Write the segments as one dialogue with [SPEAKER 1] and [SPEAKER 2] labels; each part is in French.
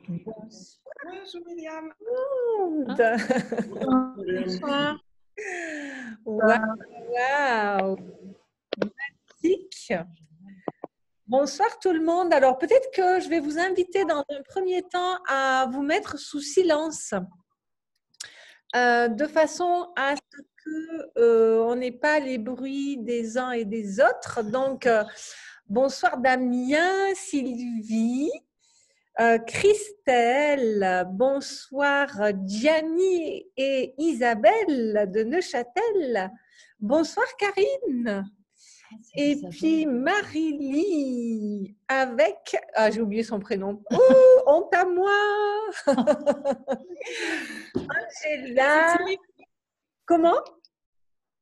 [SPEAKER 1] Bonjour Myriam.
[SPEAKER 2] Bonsoir.
[SPEAKER 3] Waouh, magnifique. Bonsoir tout le monde. Alors peut-être que je vais vous inviter dans un premier temps à vous mettre sous silence de façon à ce que on n'ait pas les bruits des uns et des autres. Donc bonsoir Damien, Sylvie. Christelle, bonsoir Gianni et Isabelle de Neuchâtel. Bonsoir Karine. Et puis Marie-Lie avec... Ah, j'ai oublié son prénom. Oh, honte à moi. Angela. Comment?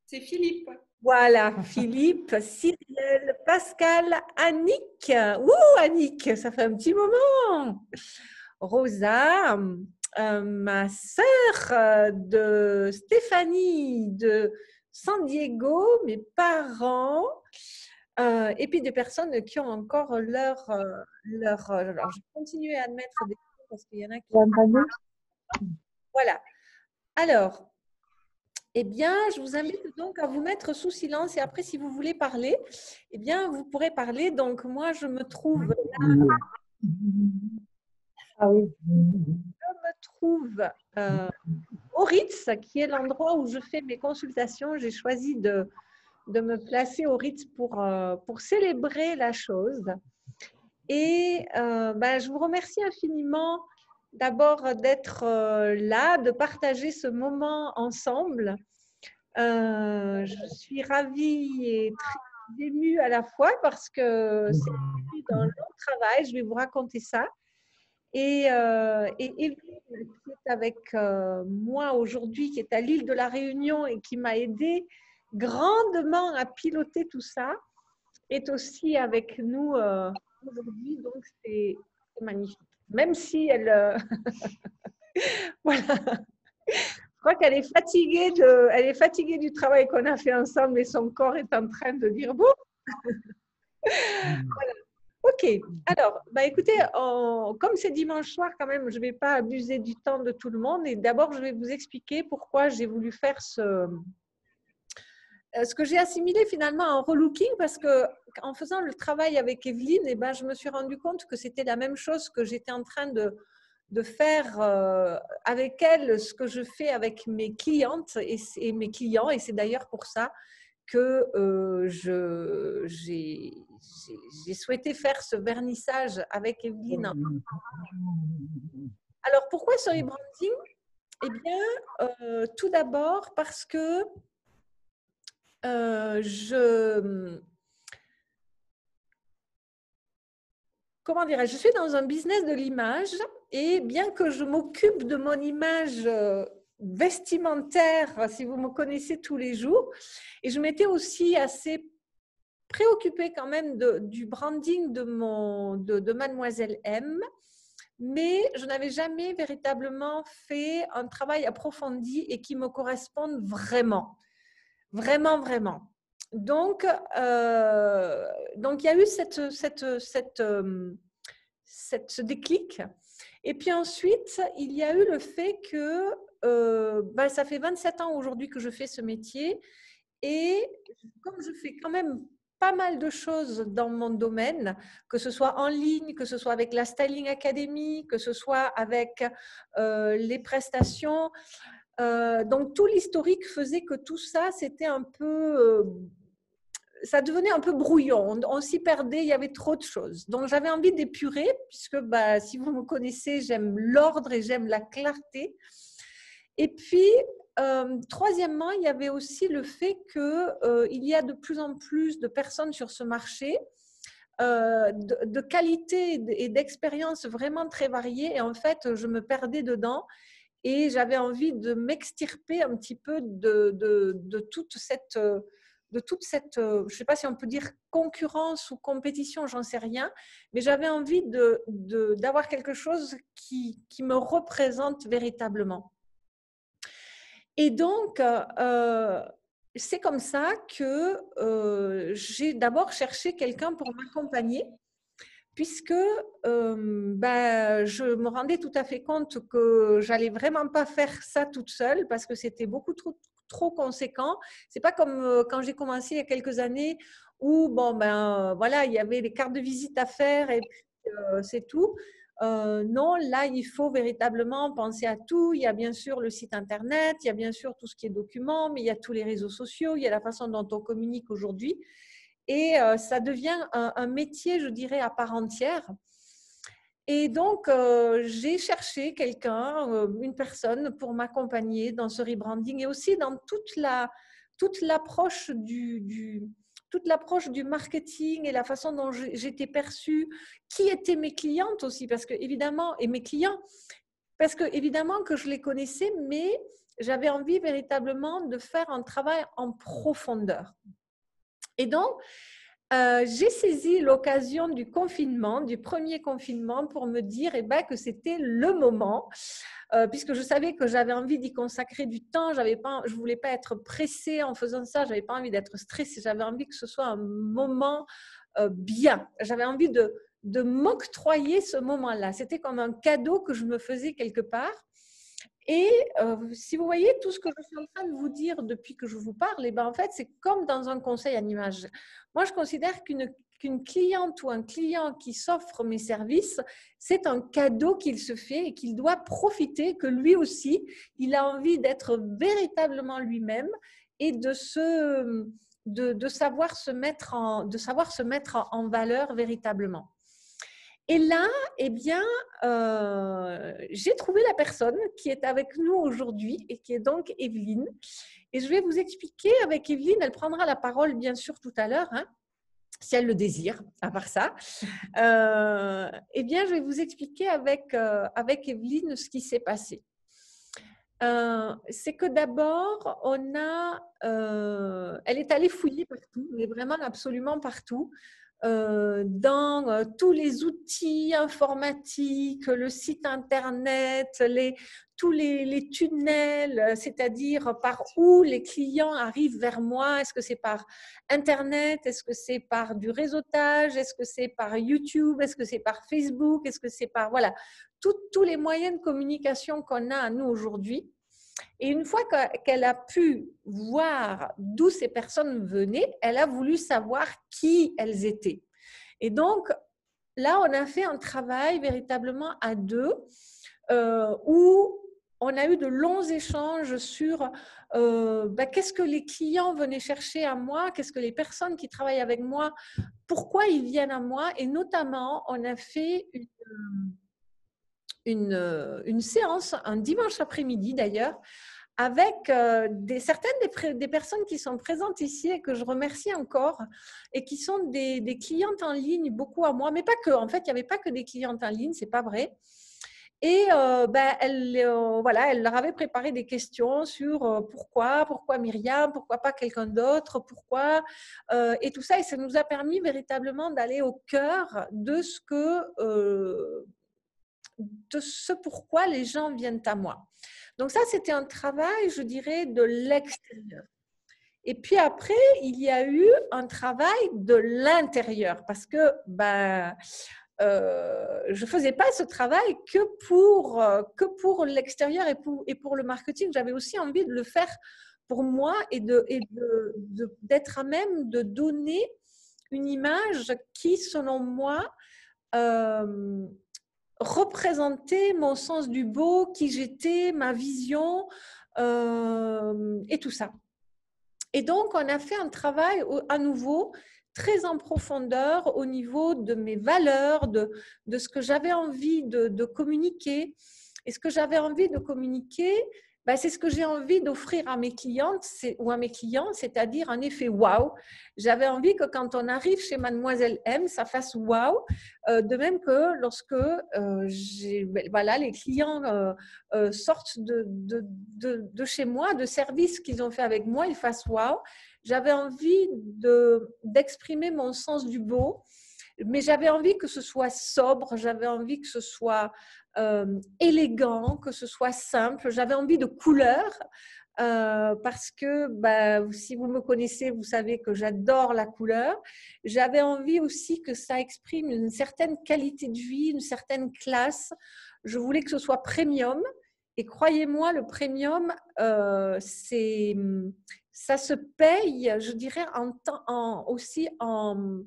[SPEAKER 1] C'est Philippe.
[SPEAKER 3] Voilà, Philippe, Cyril, Pascal, Annick. Ouh, Annick, ça fait un petit moment. Rosa, ma sœur de Stéphanie de San Diego, mes parents, et puis des personnes qui ont encore leur alors, je vais continuer à mettre des choses parce qu'il y en a qui... Voilà. Alors, eh bien, je vous invite donc à vous mettre sous silence et après, si vous voulez parler, eh bien, vous pourrez parler. Donc, moi, je me trouve là.
[SPEAKER 2] Ah oui.
[SPEAKER 3] Je me trouve au Ritz, qui est l'endroit où je fais mes consultations. J'ai choisi de me placer au Ritz pour célébrer la chose. Et je vous remercie infiniment d'abord d'être là, de partager ce moment ensemble. Je suis ravie et très émue à la fois parce que c'est un long travail. Je vais vous raconter ça. Et Evelyne, qui est avec moi aujourd'hui, qui est à l'île de la Réunion et qui m'a aidée grandement à piloter tout ça, est aussi avec nous aujourd'hui. Donc, c'est magnifique. Même si elle... voilà. Je crois qu'elle est fatiguée elle est fatiguée du travail qu'on a fait ensemble et son corps est en train de dire bon. Voilà. Ok. Alors, écoutez, comme c'est dimanche soir quand même, je ne vais pas abuser du temps de tout le monde et d'abord je vais vous expliquer pourquoi j'ai voulu faire ce que j'ai assimilé finalement en relooking parce que en faisant le travail avec Evelyne, je me suis rendu compte que c'était la même chose que j'étais en train de faire avec elle ce que je fais avec mes clientes et mes clients. Et c'est d'ailleurs pour ça que j'ai souhaité faire ce vernissage avec Evelyne. Alors, pourquoi ce rebranding? Eh bien, tout d'abord parce que je suis dans un business de l'image et bien que je m'occupe de mon image vestimentaire, si vous me connaissez tous les jours, et je m'étais aussi assez préoccupée quand même du branding de Mademoiselle M, mais je n'avais jamais véritablement fait un travail approfondi et qui me corresponde vraiment. Vraiment, vraiment. Donc, il y a eu ce déclic. Et puis ensuite, il y a eu le fait que ça fait 27 ans aujourd'hui que je fais ce métier. Et comme je fais quand même pas mal de choses dans mon domaine, que ce soit en ligne, que ce soit avec la Styling Academy, que ce soit avec les prestations, donc tout l'historique faisait que tout ça, c'était un peu... ça devenait un peu brouillon, on s'y perdait, il y avait trop de choses. Donc j'avais envie d'épurer, puisque si vous me connaissez, j'aime l'ordre et j'aime la clarté. Et puis, troisièmement, il y avait aussi le fait qu'il y a de plus en plus de personnes sur ce marché, de qualité et d'expérience vraiment très variées. Et en fait, je me perdais dedans. Et j'avais envie de m'extirper un petit peu de toute cette, je ne sais pas si on peut dire concurrence ou compétition, j'en sais rien, mais j'avais envie d'avoir quelque chose qui me représente véritablement. Et donc, c'est comme ça que j'ai d'abord cherché quelqu'un pour m'accompagner, puisque je me rendais tout à fait compte que j'allais vraiment pas faire ça toute seule parce que c'était beaucoup trop conséquent. C'est pas comme quand j'ai commencé il y a quelques années où voilà, il y avait les cartes de visite à faire et puis c'est tout. Non, là, il faut véritablement penser à tout. Il y a bien sûr le site internet, il y a bien sûr tout ce qui est documents, mais il y a tous les réseaux sociaux, il y a la façon dont on communique aujourd'hui. Et ça devient un métier, je dirais, à part entière. Et donc, j'ai cherché quelqu'un, une personne pour m'accompagner dans ce rebranding et aussi dans toute l'approche toute l'approche du marketing et la façon dont j'étais perçue, qui étaient mes clientes aussi, parce que évidemment, et mes clients, parce que évidemment que je les connaissais, mais j'avais envie véritablement de faire un travail en profondeur. Et donc, j'ai saisi l'occasion du confinement, du premier confinement, pour me dire que c'était le moment, puisque je savais que j'avais envie d'y consacrer du temps. Je ne voulais pas être pressée en faisant ça, je n'avais pas envie d'être stressée, j'avais envie que ce soit un moment bien. J'avais envie de m'octroyer ce moment-là. C'était comme un cadeau que je me faisais quelque part. Et si vous voyez tout ce que je suis en train de vous dire depuis que je vous parle, en fait, c'est comme dans un conseil en image. Moi, je considère qu'une cliente ou un client qui s'offre mes services, c'est un cadeau qu'il se fait et qu'il doit profiter, que lui aussi, il a envie d'être véritablement lui-même et de savoir se mettre en valeur véritablement. Et là, j'ai trouvé la personne qui est avec nous aujourd'hui et qui est donc Evelyne. Et je vais vous expliquer avec Evelyne, elle prendra la parole bien sûr tout à l'heure, si elle le désire, à part ça. Je vais vous expliquer avec Evelyne ce qui s'est passé. C'est que d'abord, elle est allée fouiller partout, mais vraiment absolument partout. Dans tous les outils informatiques, le site internet, tous les tunnels, c'est-à-dire par où les clients arrivent vers moi. Est-ce que c'est par internet? Est-ce que c'est par du réseautage? Est-ce que c'est par YouTube? Est-ce que c'est par Facebook? Est-ce que c'est par voilà, tous les moyens de communication qu'on a à nous aujourd'hui? Et une fois qu'elle a pu voir d'où ces personnes venaient, elle a voulu savoir qui elles étaient. Et donc, là, on a fait un travail véritablement à deux où on a eu de longs échanges sur qu'est-ce que les clients venaient chercher à moi, qu'est-ce que les personnes qui travaillent avec moi, pourquoi ils viennent à moi. Et notamment, on a fait une séance un dimanche après-midi d'ailleurs, avec certaines des personnes qui sont présentes ici et que je remercie encore et qui sont des clientes en ligne, beaucoup à moi, mais pas que. En fait, il n'y avait pas que des clientes en ligne, c'est pas vrai. Et elle leur avait préparé des questions sur pourquoi Myriam, pourquoi pas quelqu'un d'autre, pourquoi, et tout ça. Et ça nous a permis véritablement d'aller au cœur de ce pourquoi les gens viennent à moi. Donc ça, c'était un travail, je dirais, de l'extérieur. Et puis après, il y a eu un travail de l'intérieur parce que je ne faisais pas ce travail que pour l'extérieur et pour le marketing. J'avais aussi envie de le faire pour moi et d'être à même de donner une image qui, selon moi, représenter mon sens du beau, qui j'étais, ma vision et tout ça. Et donc, on a fait un travail à nouveau très en profondeur au niveau de mes valeurs, de ce que j'avais envie de communiquer. Et ce que j'avais envie de communiquer, c'est ce que j'ai envie d'offrir à mes clientes ou à mes clients, c'est-à-dire un effet waouh. J'avais envie que quand on arrive chez Mademoiselle M, ça fasse waouh. De même que lorsque les clients sortent de chez moi, de services qu'ils ont fait avec moi, ils fassent waouh. J'avais envie d'exprimer mon sens du beau, mais j'avais envie que ce soit sobre, j'avais envie que ce soit élégant, que ce soit simple, j'avais envie de couleurs. parce que si vous me connaissez, vous savez que j'adore la couleur. J'avais envie aussi que ça exprime une certaine qualité de vie, une certaine classe. Je voulais que ce soit premium. Et croyez-moi, le premium, ça se paye, je dirais, aussi en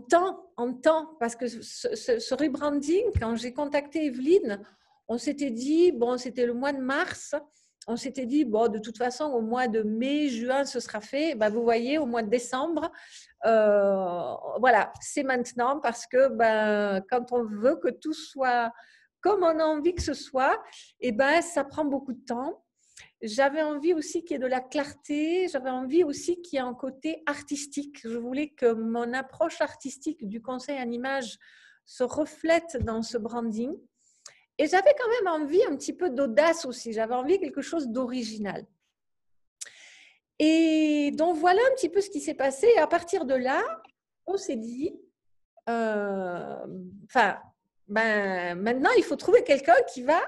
[SPEAKER 3] temps, parce que ce rebranding, quand j'ai contacté Evelyne, on s'était dit, bon, c'était le mois de mars, on s'était dit, bon, de toute façon, au mois de mai, juin, ce sera fait. Vous voyez, au mois de décembre, voilà, c'est maintenant, parce que quand on veut que tout soit comme on a envie que ce soit, ça prend beaucoup de temps. J'avais envie aussi qu'il y ait de la clarté, j'avais envie aussi qu'il y ait un côté artistique. Je voulais que mon approche artistique du conseil en images se reflète dans ce branding. Et j'avais quand même envie un petit peu d'audace aussi, j'avais envie de quelque chose d'original. Et donc voilà un petit peu ce qui s'est passé. Et à partir de là, on s'est dit, maintenant il faut trouver quelqu'un qui va,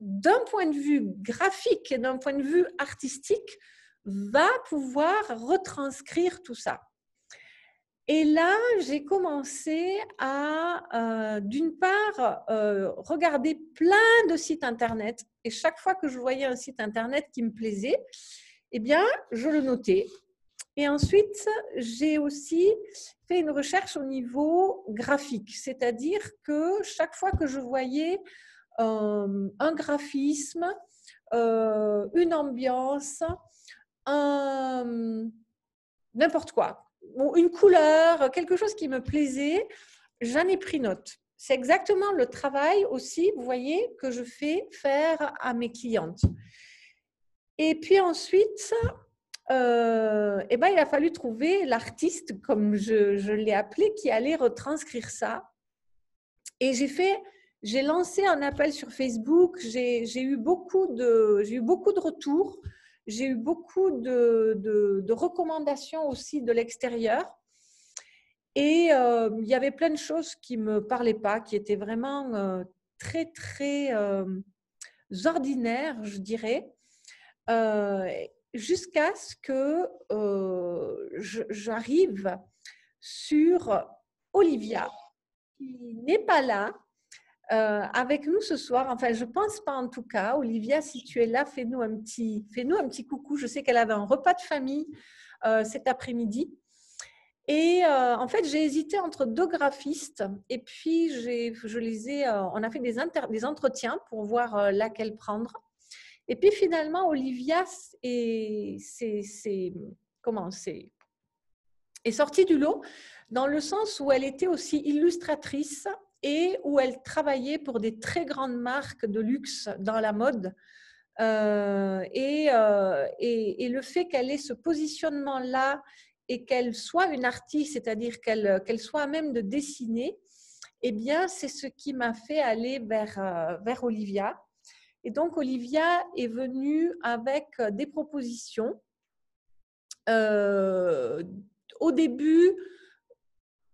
[SPEAKER 3] d'un point de vue graphique et d'un point de vue artistique, va pouvoir retranscrire tout ça. Et là, j'ai commencé à, d'une part, regarder plein de sites Internet. Et chaque fois que je voyais un site Internet qui me plaisait, eh bien, je le notais. Et ensuite, j'ai aussi fait une recherche au niveau graphique. C'est-à-dire que chaque fois que je voyais un graphisme, une ambiance, n'importe quoi, une couleur, quelque chose qui me plaisait, j'en ai pris note. C'est exactement le travail aussi, vous voyez, que je fais faire à mes clientes. Et puis ensuite, il a fallu trouver l'artiste, comme je l'ai appelé, qui allait retranscrire ça. Et j'ai lancé un appel sur Facebook, j'ai eu beaucoup de retours, j'ai eu beaucoup de recommandations aussi de l'extérieur. Et il y avait plein de choses qui ne me parlaient pas, qui étaient vraiment très, très ordinaires, je dirais, jusqu'à ce que j'arrive sur Olivia, qui n'est pas là avec nous ce soir. Enfin, je ne pense pas en tout cas. Olivia, si tu es là, fais-nous un petit coucou. Je sais qu'elle avait un repas de famille cet après-midi. Et en fait, j'ai hésité entre deux graphistes. Et puis, on a fait des entretiens pour voir laquelle prendre. Et puis, finalement, Olivia est sortie du lot dans le sens où elle était aussi illustratrice et où elle travaillait pour des très grandes marques de luxe dans la mode. Et le fait qu'elle ait ce positionnement-là et qu'elle soit une artiste, c'est-à-dire qu'elle soit à même de dessiner, eh bien, c'est ce qui m'a fait aller vers Olivia. Et donc, Olivia est venue avec des propositions. Au début,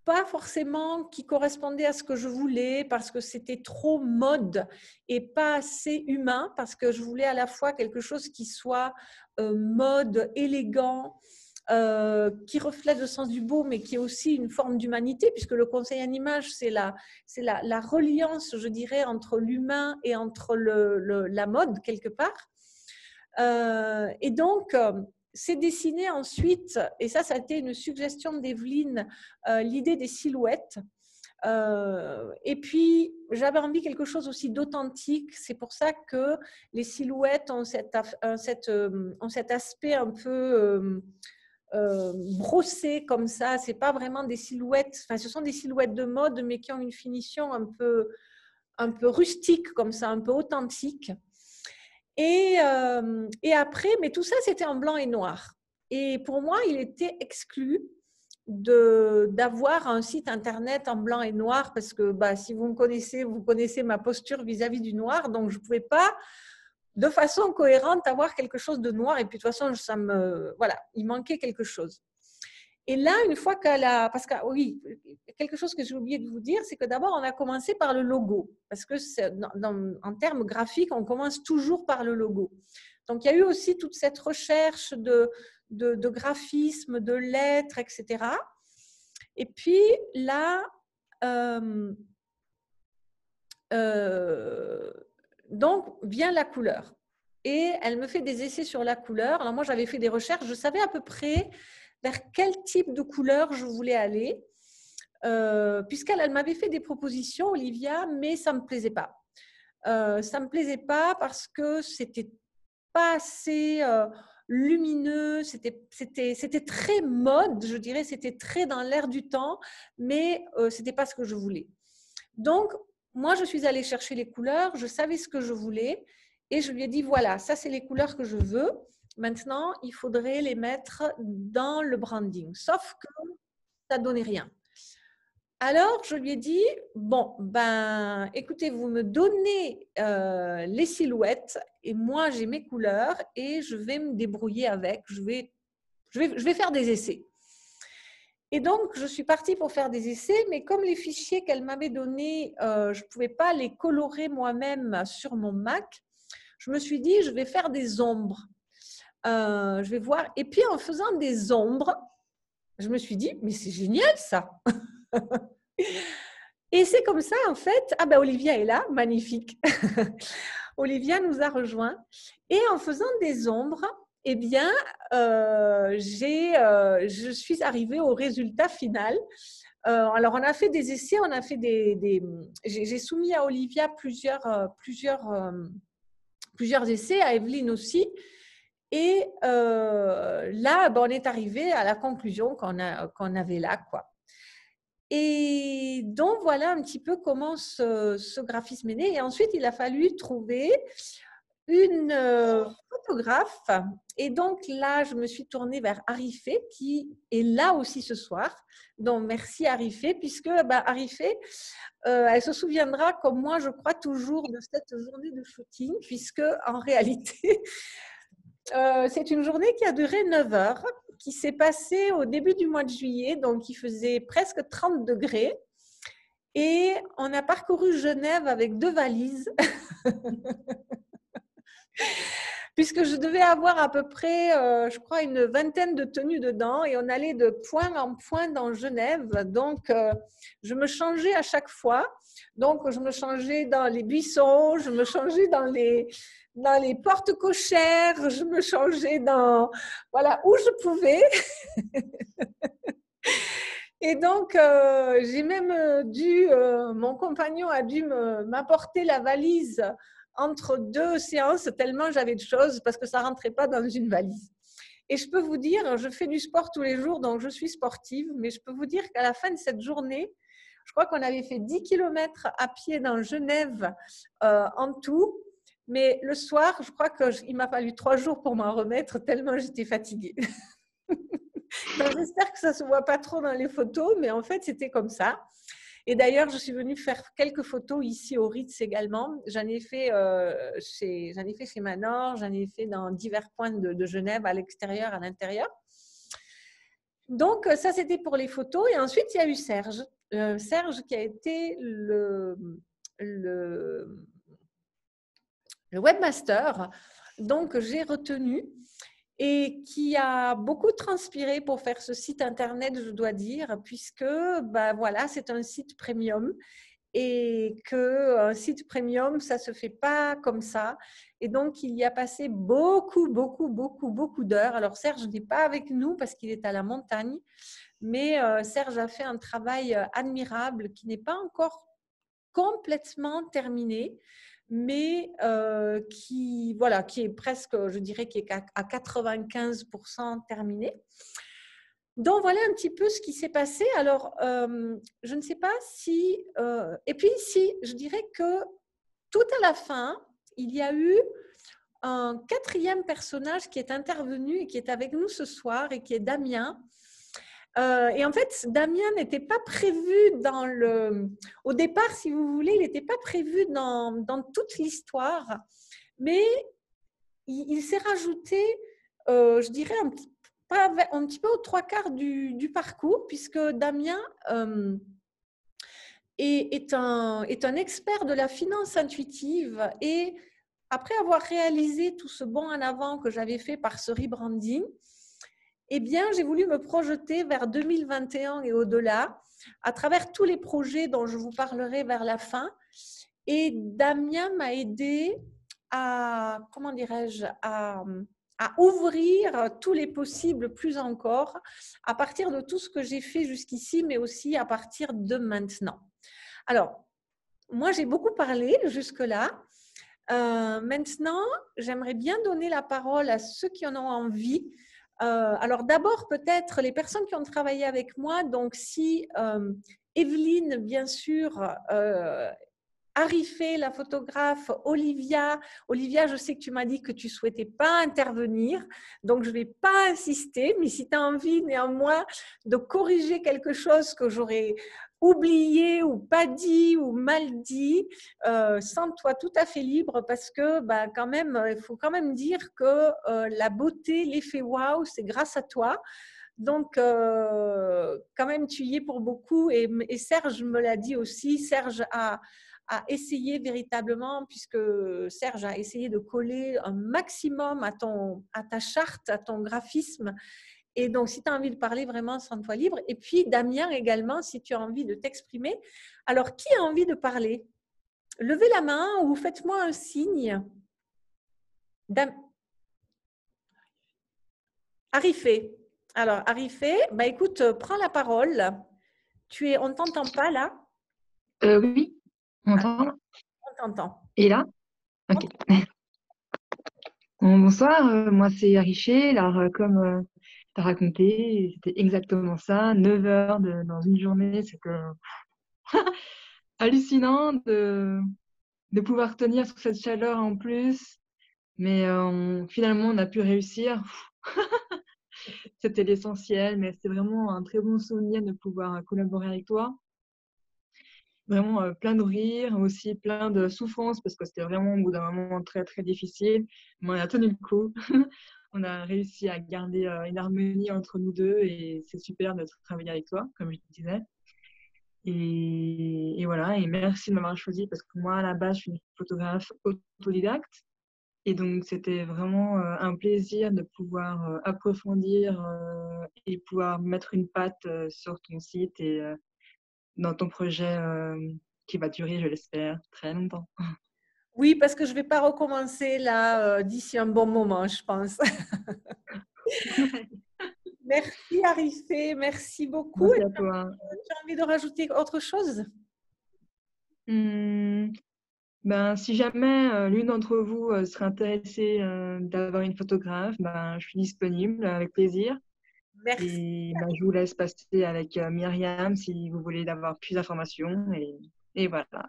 [SPEAKER 3] pas forcément qui correspondaient à ce que je voulais parce que c'était trop mode et pas assez humain, parce que je voulais à la fois quelque chose qui soit mode, élégant, qui reflète le sens du beau, mais qui est aussi une forme d'humanité, puisque le conseil en image, c'est la reliance, je dirais, entre l'humain et entre la mode, quelque part. Et donc, c'est dessiné ensuite, et ça a été une suggestion d'Evelyne, l'idée des silhouettes. Et puis, j'avais envie quelque chose aussi d'authentique. C'est pour ça que les silhouettes ont cet aspect un peu brossé comme ça. C'est pas vraiment des silhouettes, enfin, ce sont des silhouettes de mode, mais qui ont une finition un peu rustique comme ça, un peu authentique. Et après, mais tout ça, c'était en blanc et noir. Et pour moi, il était exclu d'avoir un site internet en blanc et noir parce que si vous me connaissez, vous connaissez ma posture vis-à-vis du noir. Donc, je ne pouvais pas, de façon cohérente, avoir quelque chose de noir. Et puis, de toute façon, voilà, il manquait quelque chose. Et là, une fois parce que oui, quelque chose que j'ai oublié de vous dire, c'est que d'abord, on a commencé par le logo. Parce que en termes graphiques, on commence toujours par le logo. Donc, il y a eu aussi toute cette recherche de graphisme, de lettres, etc. Et puis là, donc vient la couleur. Et elle me fait des essais sur la couleur. Alors moi, j'avais fait des recherches. Je savais à peu près vers quel type de couleur je voulais aller. Puisqu'elle m'avait fait des propositions, Olivia, mais ça ne me plaisait pas. Ça ne me plaisait pas parce que c'était pas assez lumineux, c'était très mode, je dirais, c'était très dans l'air du temps, mais ce n'était pas ce que je voulais. Donc, moi, je suis allée chercher les couleurs, je savais ce que je voulais et je lui ai dit, voilà, ça, c'est les couleurs que je veux. Maintenant, il faudrait les mettre dans le branding, sauf que ça ne donnait rien. Alors, je lui ai dit, bon, ben, écoutez, vous me donnez les silhouettes et moi, j'ai mes couleurs et je vais me débrouiller avec. Je vais faire des essais. Et donc, je suis partie pour faire des essais, mais comme les fichiers qu'elle m'avait donnés, je ne pouvais pas les colorer moi-même sur mon Mac, je me suis dit, je vais faire des ombres. Je vais voir. Et puis, en faisant des ombres, je me suis dit, mais c'est génial ça. Et c'est comme ça, en fait, ah ben Olivia est là, magnifique. Olivia nous a rejoints. Et en faisant des ombres, eh bien, je suis arrivée au résultat final. Alors, on a fait des essais, on a fait j'ai soumis à Olivia plusieurs essais, à Evelyne aussi. Et là, ben, on est arrivé à la conclusion qu'on avait là, quoi. Et donc, voilà un petit peu comment ce graphisme est né. Et ensuite, il a fallu trouver une photographe. Et donc, là, je me suis tournée vers Arifé, qui est là aussi ce soir. Donc, merci Arifé, puisque Arifé, elle se souviendra, comme moi, je crois toujours, de cette journée de shooting, puisque en réalité, c'est une journée qui a duré 9 heures, qui s'est passée au début du mois de juillet, donc il faisait presque 30 degrés. Et on a parcouru Genève avec 2 valises, puisque je devais avoir à peu près, je crois, une vingtaine de tenues dedans, et on allait de point en point dans Genève. Donc, je me changeais à chaque fois. Donc, je me changeais dans les buissons, je me changeais dans les portes cochères, je me changeais dans, voilà, où je pouvais. Et donc, j'ai même mon compagnon a dû m'apporter la valise entre 2 séances, tellement j'avais de choses, parce que ça ne rentrait pas dans une valise. Et je peux vous dire, je fais du sport tous les jours, donc je suis sportive, mais je peux vous dire qu'à la fin de cette journée, je crois qu'on avait fait 10 km à pied dans Genève en tout. Mais le soir, je crois qu'il m'a fallu 3 jours pour m'en remettre, tellement j'étais fatiguée. Donc, j'espère que ça ne se voit pas trop dans les photos, mais en fait, c'était comme ça. Et d'ailleurs, je suis venue faire quelques photos ici au Ritz également. J'en ai fait chez Manor, j'en ai fait dans divers points de Genève, à l'extérieur, à l'intérieur. Donc, ça, c'était pour les photos. Et ensuite, il y a eu Serge. Serge qui a été le webmaster, donc j'ai retenu, et qui a beaucoup transpiré pour faire ce site internet, je dois dire, puisque voilà, c'est un site premium, et qu'un site premium, ça ne se fait pas comme ça. Et donc, il y a passé beaucoup d'heures. Alors, Serge n'est pas avec nous parce qu'il est à la montagne, mais Serge a fait un travail admirable qui n'est pas encore complètement terminé, mais qui est presque, je dirais, qui est à 95% terminé. Donc, voilà un petit peu ce qui s'est passé. Alors, je ne sais pas si… et puis, si, je dirais que tout à la fin, il y a eu un 4e personnage qui est intervenu et qui est avec nous ce soir, et qui est Damien. Et en fait, Damien n'était pas prévu au départ, si vous voulez, il n'était pas prévu dans toute l'histoire, mais il s'est rajouté, je dirais, un petit peu aux 3/4 du parcours, puisque Damien est un expert de la finance intuitive, et après avoir réalisé tout ce bond en avant que j'avais fait par ce rebranding, eh bien, j'ai voulu me projeter vers 2021 et au-delà, à travers tous les projets dont je vous parlerai vers la fin. Et Damien m'a aidé à, comment dirais-je, à ouvrir tous les possibles plus encore, à partir de tout ce que j'ai fait jusqu'ici, mais aussi à partir de maintenant. Alors, moi, j'ai beaucoup parlé jusque-là. Maintenant, j'aimerais bien donner la parole à ceux qui en ont envie. Alors d'abord, peut-être les personnes qui ont travaillé avec moi. Donc, si Evelyne, bien sûr, Arifé, la photographe, Olivia. Olivia, je sais que tu m'as dit que tu ne souhaitais pas intervenir, donc je ne vais pas insister, mais si tu as envie néanmoins de corriger quelque chose que j'aurais oublié ou pas dit ou mal dit, sens-toi tout à fait libre parce que quand même, il faut quand même dire que la beauté, l'effet waouh, c'est grâce à toi. Donc, quand même, tu y es pour beaucoup. Et Serge me l'a dit aussi. Serge a essayé véritablement, puisque Serge a essayé de coller un maximum à ta charte, à ton graphisme. Et donc, si tu as envie de parler, vraiment, sens-toi libre. Et puis, Damien également, si tu as envie de t'exprimer. Alors, qui a envie de parler? Levez la main ou faites-moi un signe. Arifé. Alors, Arifé, écoute, prends la parole. On ne t'entend pas là?
[SPEAKER 2] Oui, on
[SPEAKER 3] Ah,
[SPEAKER 2] m'entend.
[SPEAKER 3] on t'entend.
[SPEAKER 2] Et là? Ok. Bon, bonsoir, moi c'est Ariché. Alors, comme tu as raconté, c'était exactement ça. 9 heures dans une journée, c'était hallucinant de pouvoir tenir sous cette chaleur en plus. Mais finalement, on a pu réussir. C'était l'essentiel, mais c'était vraiment un très bon souvenir de pouvoir collaborer avec toi. Vraiment plein de rires, aussi plein de souffrance, parce que c'était vraiment au bout d'un moment très, très difficile. Mais on a tenu le coup. On a réussi à garder une harmonie entre nous deux et c'est super de travailler avec toi, comme je disais. Et voilà, et merci de m'avoir choisi parce que moi, à la base, je suis une photographe autodidacte. Et donc, c'était vraiment un plaisir de pouvoir approfondir et pouvoir mettre une patte sur ton site et dans ton projet qui va durer, je l'espère, très longtemps.
[SPEAKER 3] Oui, parce que je ne vais pas recommencer là d'ici un bon moment, je pense. Merci Arifé, merci beaucoup.
[SPEAKER 2] Merci à toi.
[SPEAKER 3] Tu as envie de rajouter autre chose?
[SPEAKER 2] Si jamais l'une d'entre vous serait intéressée d'avoir une photographe, je suis disponible avec plaisir.
[SPEAKER 3] Merci.
[SPEAKER 2] Et je vous laisse passer avec Myriam si vous voulez avoir plus d'informations. Et voilà.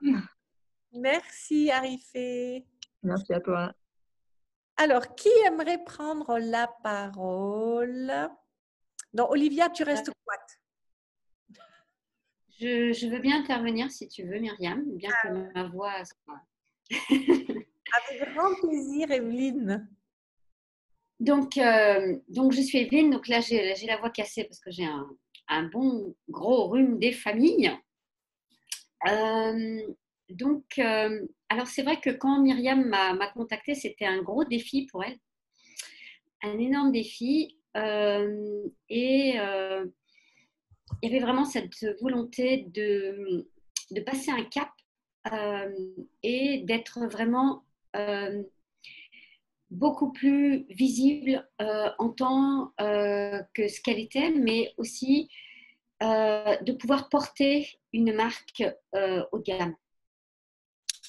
[SPEAKER 3] Merci Arifé.
[SPEAKER 2] Merci à toi.
[SPEAKER 3] Alors, qui aimerait prendre la parole? Donc, Olivia, tu restes quoi?
[SPEAKER 1] Je veux bien intervenir si tu veux, Myriam, bien que ma voix soit...
[SPEAKER 3] Avec grand plaisir, Evelyne.
[SPEAKER 1] Donc, je suis Evelyne. Donc là, j'ai la voix cassée parce que j'ai un bon gros rhume des familles. Alors c'est vrai que quand Myriam m'a contactée, c'était un gros défi pour elle, un énorme défi. Il y avait vraiment cette volonté de passer un cap et d'être vraiment beaucoup plus visible en tant que ce qu'elle était, mais aussi de pouvoir porter une marque haut de gamme.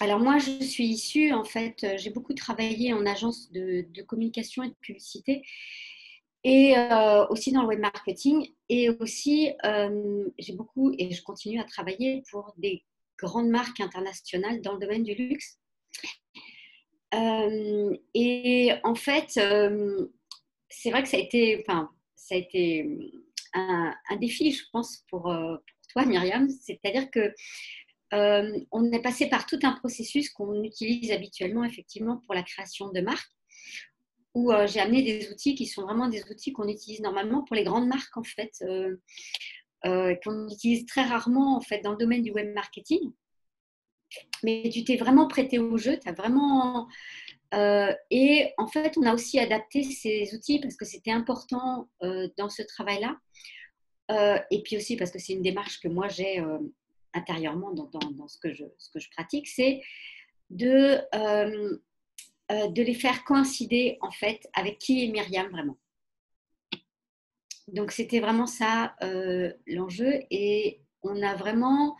[SPEAKER 1] Alors moi, je suis issue, en fait, j'ai beaucoup travaillé en agence de communication et de publicité et aussi dans le web marketing. Et aussi, j'ai beaucoup, et je continue à travailler pour des grandes marques internationales dans le domaine du luxe. Et en fait, c'est vrai que ça a été un défi, je pense, pour toi, Myriam. C'est-à-dire que on est passé par tout un processus qu'on utilise habituellement, effectivement, pour la création de marques, où j'ai amené des outils qui sont vraiment des outils qu'on utilise normalement pour les grandes marques, en fait, qu'on utilise très rarement, en fait, dans le domaine du web marketing. Mais tu t'es vraiment prêté au jeu, tu as vraiment Et en fait, on a aussi adapté ces outils parce que c'était important dans ce travail-là. Et puis aussi parce que c'est une démarche que moi j'ai intérieurement dans ce que je pratique, c'est de les faire coïncider en fait avec qui est Myriam vraiment. Donc c'était vraiment ça l'enjeu, et on a vraiment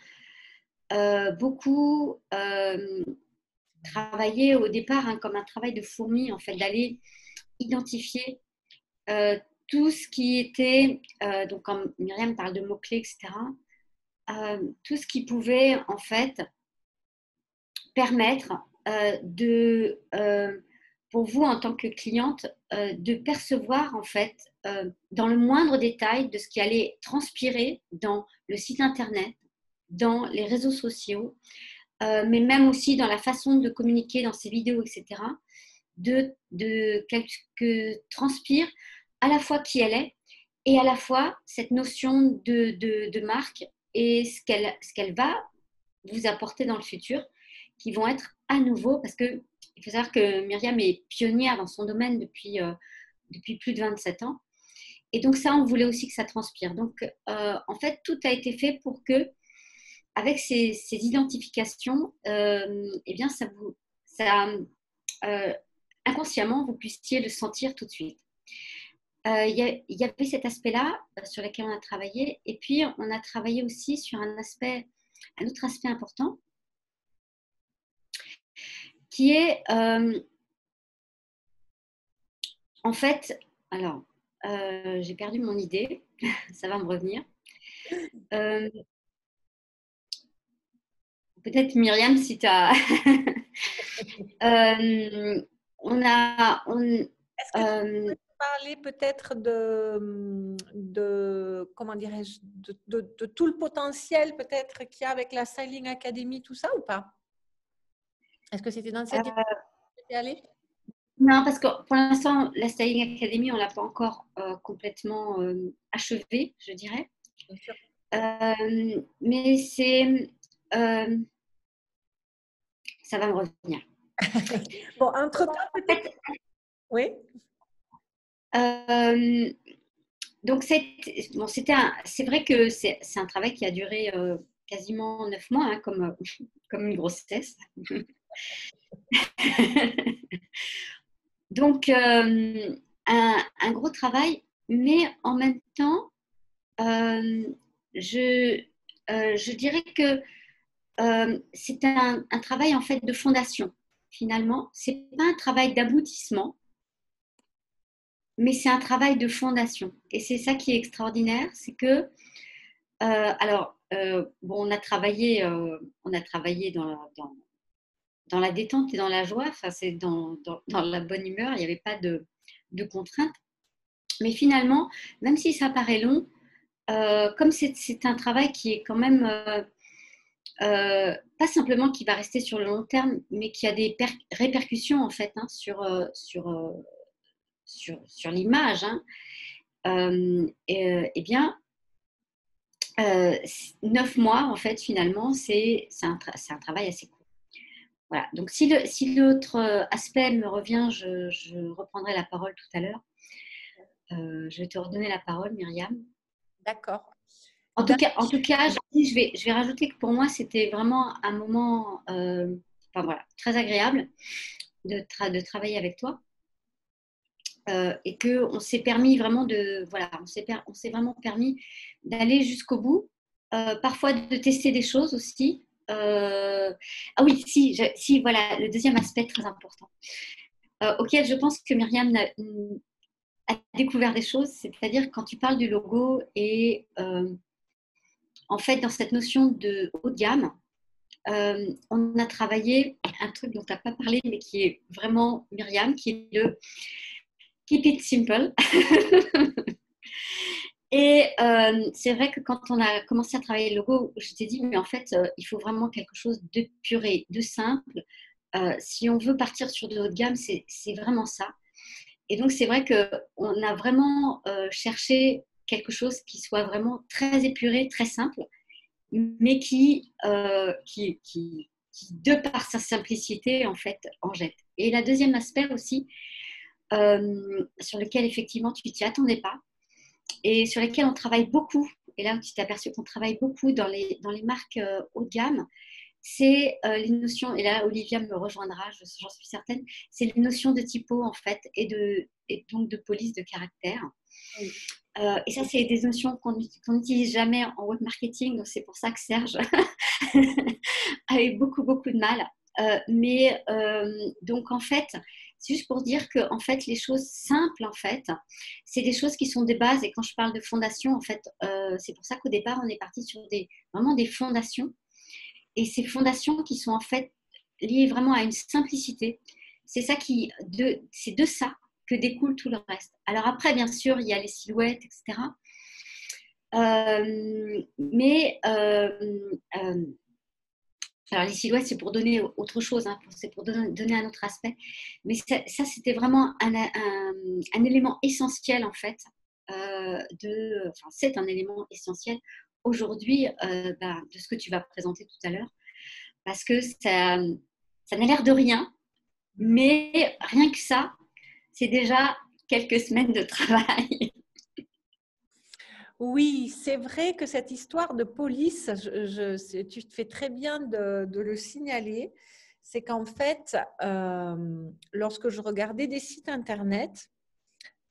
[SPEAKER 1] beaucoup travaillé au départ comme un travail de fourmi, en fait, d'aller identifier tout ce qui était, donc quand Myriam parle de mots-clés, etc., tout ce qui pouvait en fait permettre pour vous en tant que cliente, de percevoir en fait dans le moindre détail de ce qui allait transpirer dans le site internet, dans les réseaux sociaux, mais même aussi dans la façon de communiquer dans ces vidéos, etc., que transpire à la fois qui elle est et à la fois cette notion de marque et ce qu'elle va vous apporter dans le futur, qui vont être à nouveau, parce que il faut savoir que Myriam est pionnière dans son domaine depuis plus de 27 ans. Et donc ça, on voulait aussi que ça transpire. Donc, en fait, tout a été fait pour que, avec ces identifications, eh bien, inconsciemment, vous puissiez le sentir tout de suite. Il y avait cet aspect-là sur lequel on a travaillé. Et puis, on a travaillé aussi sur un autre aspect important, qui est, en fait, alors, j'ai perdu mon idée, ça va me revenir. Peut-être Myriam, si tu as...
[SPEAKER 3] Est-ce que tu peux parler peut-être comment dirais-je, de tout le potentiel peut-être qu'il y a avec la Styling Academy, tout ça ou pas? Est-ce que c'était dans cette direction que tu étais allée?
[SPEAKER 1] Non, parce que pour l'instant, la Styling Academy, on ne l'a pas encore complètement achevée, je dirais.
[SPEAKER 3] Bien sûr.
[SPEAKER 1] Mais ça va me revenir.
[SPEAKER 3] Bon, entre-temps, peut-être. Oui.
[SPEAKER 1] Donc, c'est vrai que c'est un travail qui a duré quasiment 9 mois, hein, comme une grossesse. Donc, un gros travail, mais en même temps, je dirais que c'est un travail en fait de fondation. Finalement, c'est pas un travail d'aboutissement, mais c'est un travail de fondation. Et c'est ça qui est extraordinaire, c'est que bon, on a travaillé dans la détente et dans la joie. Enfin, c'est dans la bonne humeur. Il n'y avait pas de contraintes. Mais finalement, même si ça paraît long, comme c'est un travail qui est quand même pas simplement qui va rester sur le long terme, mais qui a des répercussions en fait hein, sur l'image, hein, eh bien, 9 mois en fait finalement, c'est un travail assez court. Voilà. Donc si l'autre aspect me revient, je reprendrai la parole tout à l'heure. Je vais te redonner la parole, Myriam.
[SPEAKER 3] D'accord.
[SPEAKER 1] En tout cas, je vais rajouter que pour moi, c'était vraiment un moment très agréable de travailler avec toi et qu'on s'est permis vraiment on s'est vraiment permis d'aller jusqu'au bout, parfois de tester des choses aussi. Ah oui, si, voilà, le deuxième aspect très important auquel je pense que Myriam a découvert des choses, c'est-à-dire quand tu parles du logo et en fait, dans cette notion de haut de gamme, on a travaillé un truc dont tu n'as pas parlé, mais qui est vraiment Myriam, qui est le Keep It Simple. Et c'est vrai que quand on a commencé à travailler le logo, je t'ai dit, mais en fait, il faut vraiment quelque chose de puré, de simple. Si on veut partir sur de haut de gamme, c'est vraiment ça. Et donc, c'est vrai qu'on a vraiment cherché quelque chose qui soit vraiment très épuré, très simple, mais qui qui, de par sa simplicité, en fait, en jette. Et le deuxième aspect aussi, sur lequel effectivement tu t'y attendais pas, et sur lequel on travaille beaucoup, et là tu t'es aperçu qu'on travaille beaucoup dans les marques haut de gamme, c'est les notions, et là Olivia me rejoindra, j'en suis certaine, c'est les notions de typo en fait, et donc de police de caractère.
[SPEAKER 3] Oui.
[SPEAKER 1] Et ça, c'est des notions qu'on n'utilise jamais en web marketing, donc c'est pour ça que Serge a eu beaucoup de mal. Donc en fait, c'est juste pour dire que en fait, les choses simples, en fait, c'est des choses qui sont des bases. Et quand je parle de fondation, en fait, c'est pour ça qu'au départ, on est parti sur vraiment des fondations. Et ces fondations qui sont en fait liées vraiment à une simplicité, c'est de ça que découle tout le reste. Alors après, bien sûr, il y a les silhouettes, etc. Alors les silhouettes, c'est pour donner autre chose, hein, c'est pour donner un autre aspect. Mais ça c'était vraiment un élément essentiel, en fait. C'est un élément essentiel aujourd'hui de ce que tu vas présenter tout à l'heure. Parce que ça n'a l'air de rien, mais rien que ça, c'est déjà quelques semaines de travail.
[SPEAKER 3] Oui, c'est vrai que cette histoire de police, tu te fais très bien de le signaler, c'est qu'en fait, lorsque je regardais des sites internet,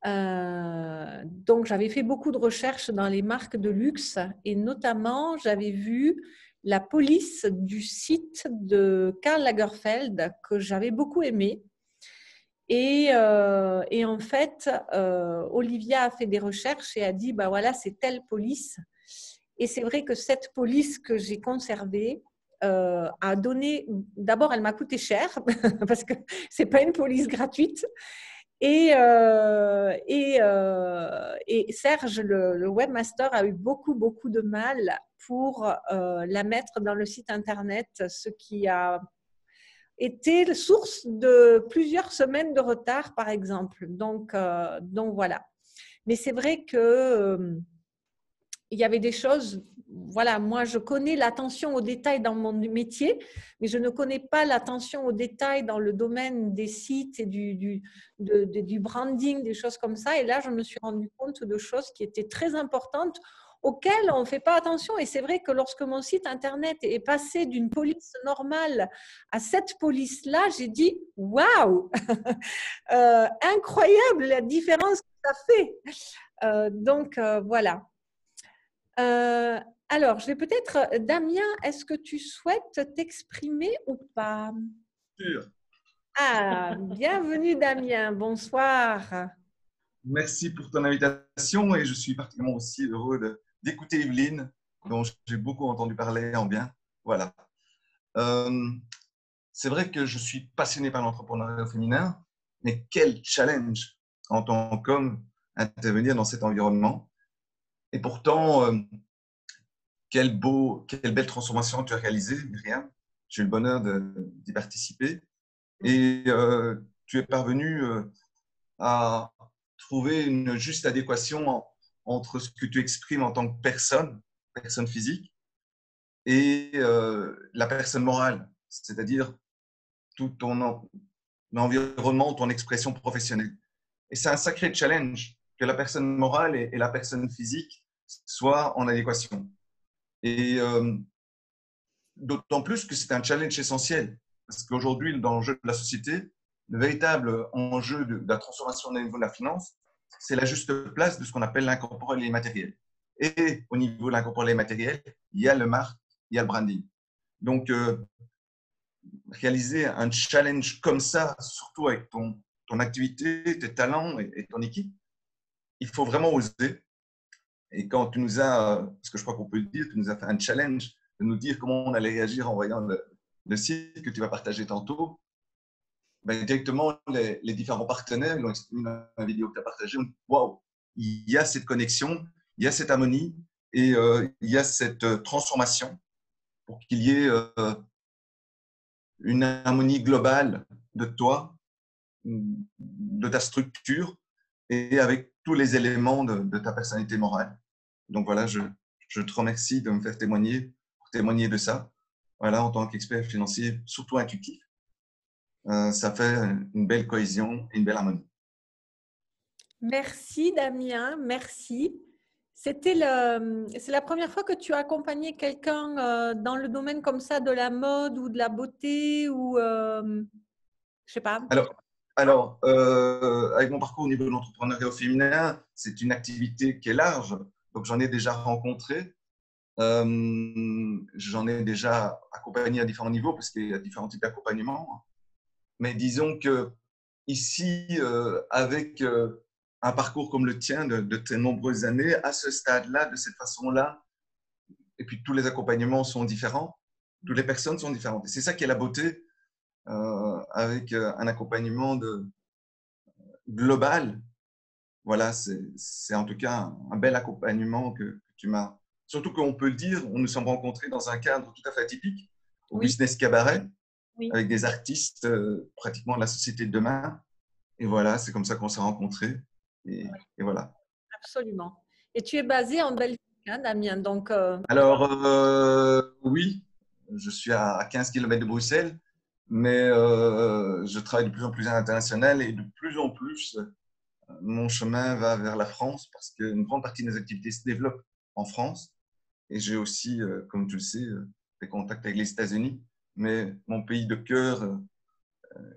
[SPEAKER 3] donc j'avais fait beaucoup de recherches dans les marques de luxe et notamment j'avais vu la police du site de Karl Lagerfeld que j'avais beaucoup aimé. Et en fait, Olivia a fait des recherches et a dit, bah voilà, c'est telle police. Et c'est vrai que cette police que j'ai conservée a donné, d'abord, elle m'a coûté cher parce que c'est pas une police gratuite. Et Serge, le webmaster, a eu beaucoup de mal pour la mettre dans le site internet, ce qui a été source de plusieurs semaines de retard, par exemple. Donc voilà. Mais c'est vrai que il y avait des choses. Voilà, moi, je connais l'attention aux détails dans mon métier, mais je ne connais pas l'attention aux détails dans le domaine des sites et du branding, des choses comme ça. Et là, je me suis rendu compte de choses qui étaient très importantes auxquelles on ne fait pas attention. Et c'est vrai que lorsque mon site Internet est passé d'une police normale à cette police-là, j'ai dit « Waouh !» Incroyable la différence que ça fait. Donc, voilà. Alors, je vais peut-être, Damien, est-ce que tu souhaites t'exprimer ou pas?
[SPEAKER 4] Sûr.
[SPEAKER 3] Ah, bienvenue Damien, bonsoir.
[SPEAKER 4] Merci pour ton invitation et je suis particulièrement aussi heureux d'écouter Evelyne, dont j'ai beaucoup entendu parler en bien. Voilà. C'est vrai que je suis passionné par l'entrepreneuriat féminin, mais quel challenge en tant qu'homme intervenir dans cet environnement. Et pourtant, quelle belle transformation tu as réalisée, Myriam. J'ai eu le bonheur d'y participer. Et tu es parvenu à trouver une juste adéquation entre ce que tu exprimes en tant que personne physique, et la personne morale, c'est-à-dire tout ton environnement, ton expression professionnelle. Et c'est un sacré challenge que la personne morale et la personne physique soient en adéquation. Et d'autant plus que c'est un challenge essentiel, parce qu'aujourd'hui, dans l'enjeu de la société, le véritable enjeu de la transformation au niveau de la finance, c'est la juste place de ce qu'on appelle l'incorporel et l'immatériel. Et au niveau de l'incorporel et l'immatériel, il y a le marque, il y a le branding. Donc, réaliser un challenge comme ça, surtout avec ton activité, tes talents et ton équipe, il faut vraiment oser. Et quand tu nous as, parce que je crois qu'on peut le dire, tu nous as fait un challenge de nous dire comment on allait réagir en voyant le site que tu vas partager tantôt. Ben, directement, les différents partenaires ils ont exprimé dans la vidéo que tu as partagée. Waouh, il y a cette connexion, il y a cette harmonie et il y a cette transformation pour qu'il y ait une harmonie globale de toi, de ta structure et avec tous les éléments de ta personnalité morale. Donc voilà, je te remercie de me faire témoigner de ça. voilà, en tant qu'expert financier, surtout intuitif, ça fait une belle cohésion et une belle harmonie.
[SPEAKER 3] Merci Damien, merci. C'est la première fois que tu as accompagné quelqu'un dans le domaine comme ça de la mode ou de la beauté ou je sais pas.
[SPEAKER 4] Avec mon parcours au niveau de l'entrepreneuriat au féminin, c'est une activité qui est large. Donc, j'en ai déjà rencontré. J'en ai déjà accompagné à différents niveaux parce qu'il y a différents types d'accompagnement. Mais disons que ici, avec un parcours comme le tien de très nombreuses années, à ce stade-là, de cette façon-là, et puis tous les accompagnements sont différents, toutes les personnes sont différentes. Et c'est ça qui est la beauté avec un accompagnement global. Voilà, c'est en tout cas un bel accompagnement que tu m'as. Surtout qu'on peut le dire, on nous sommes rencontrés dans un cadre tout à fait atypique, au
[SPEAKER 3] Oui.
[SPEAKER 4] Business Cabaret,
[SPEAKER 3] Oui.
[SPEAKER 4] avec des artistes pratiquement de la société de demain. Et voilà, c'est comme ça qu'on s'est rencontrés. Et voilà.
[SPEAKER 3] Absolument. Et tu es basé en Belgique, hein, Damien. Donc,
[SPEAKER 4] Alors, oui, je suis à 15 km de Bruxelles, mais je travaille de plus en plus à l'international et de plus en plus, mon chemin va vers la France parce qu'une grande partie de mes activités se développent en France. Et j'ai aussi, comme tu le sais, des contacts avec les États-Unis. Mais mon pays de cœur,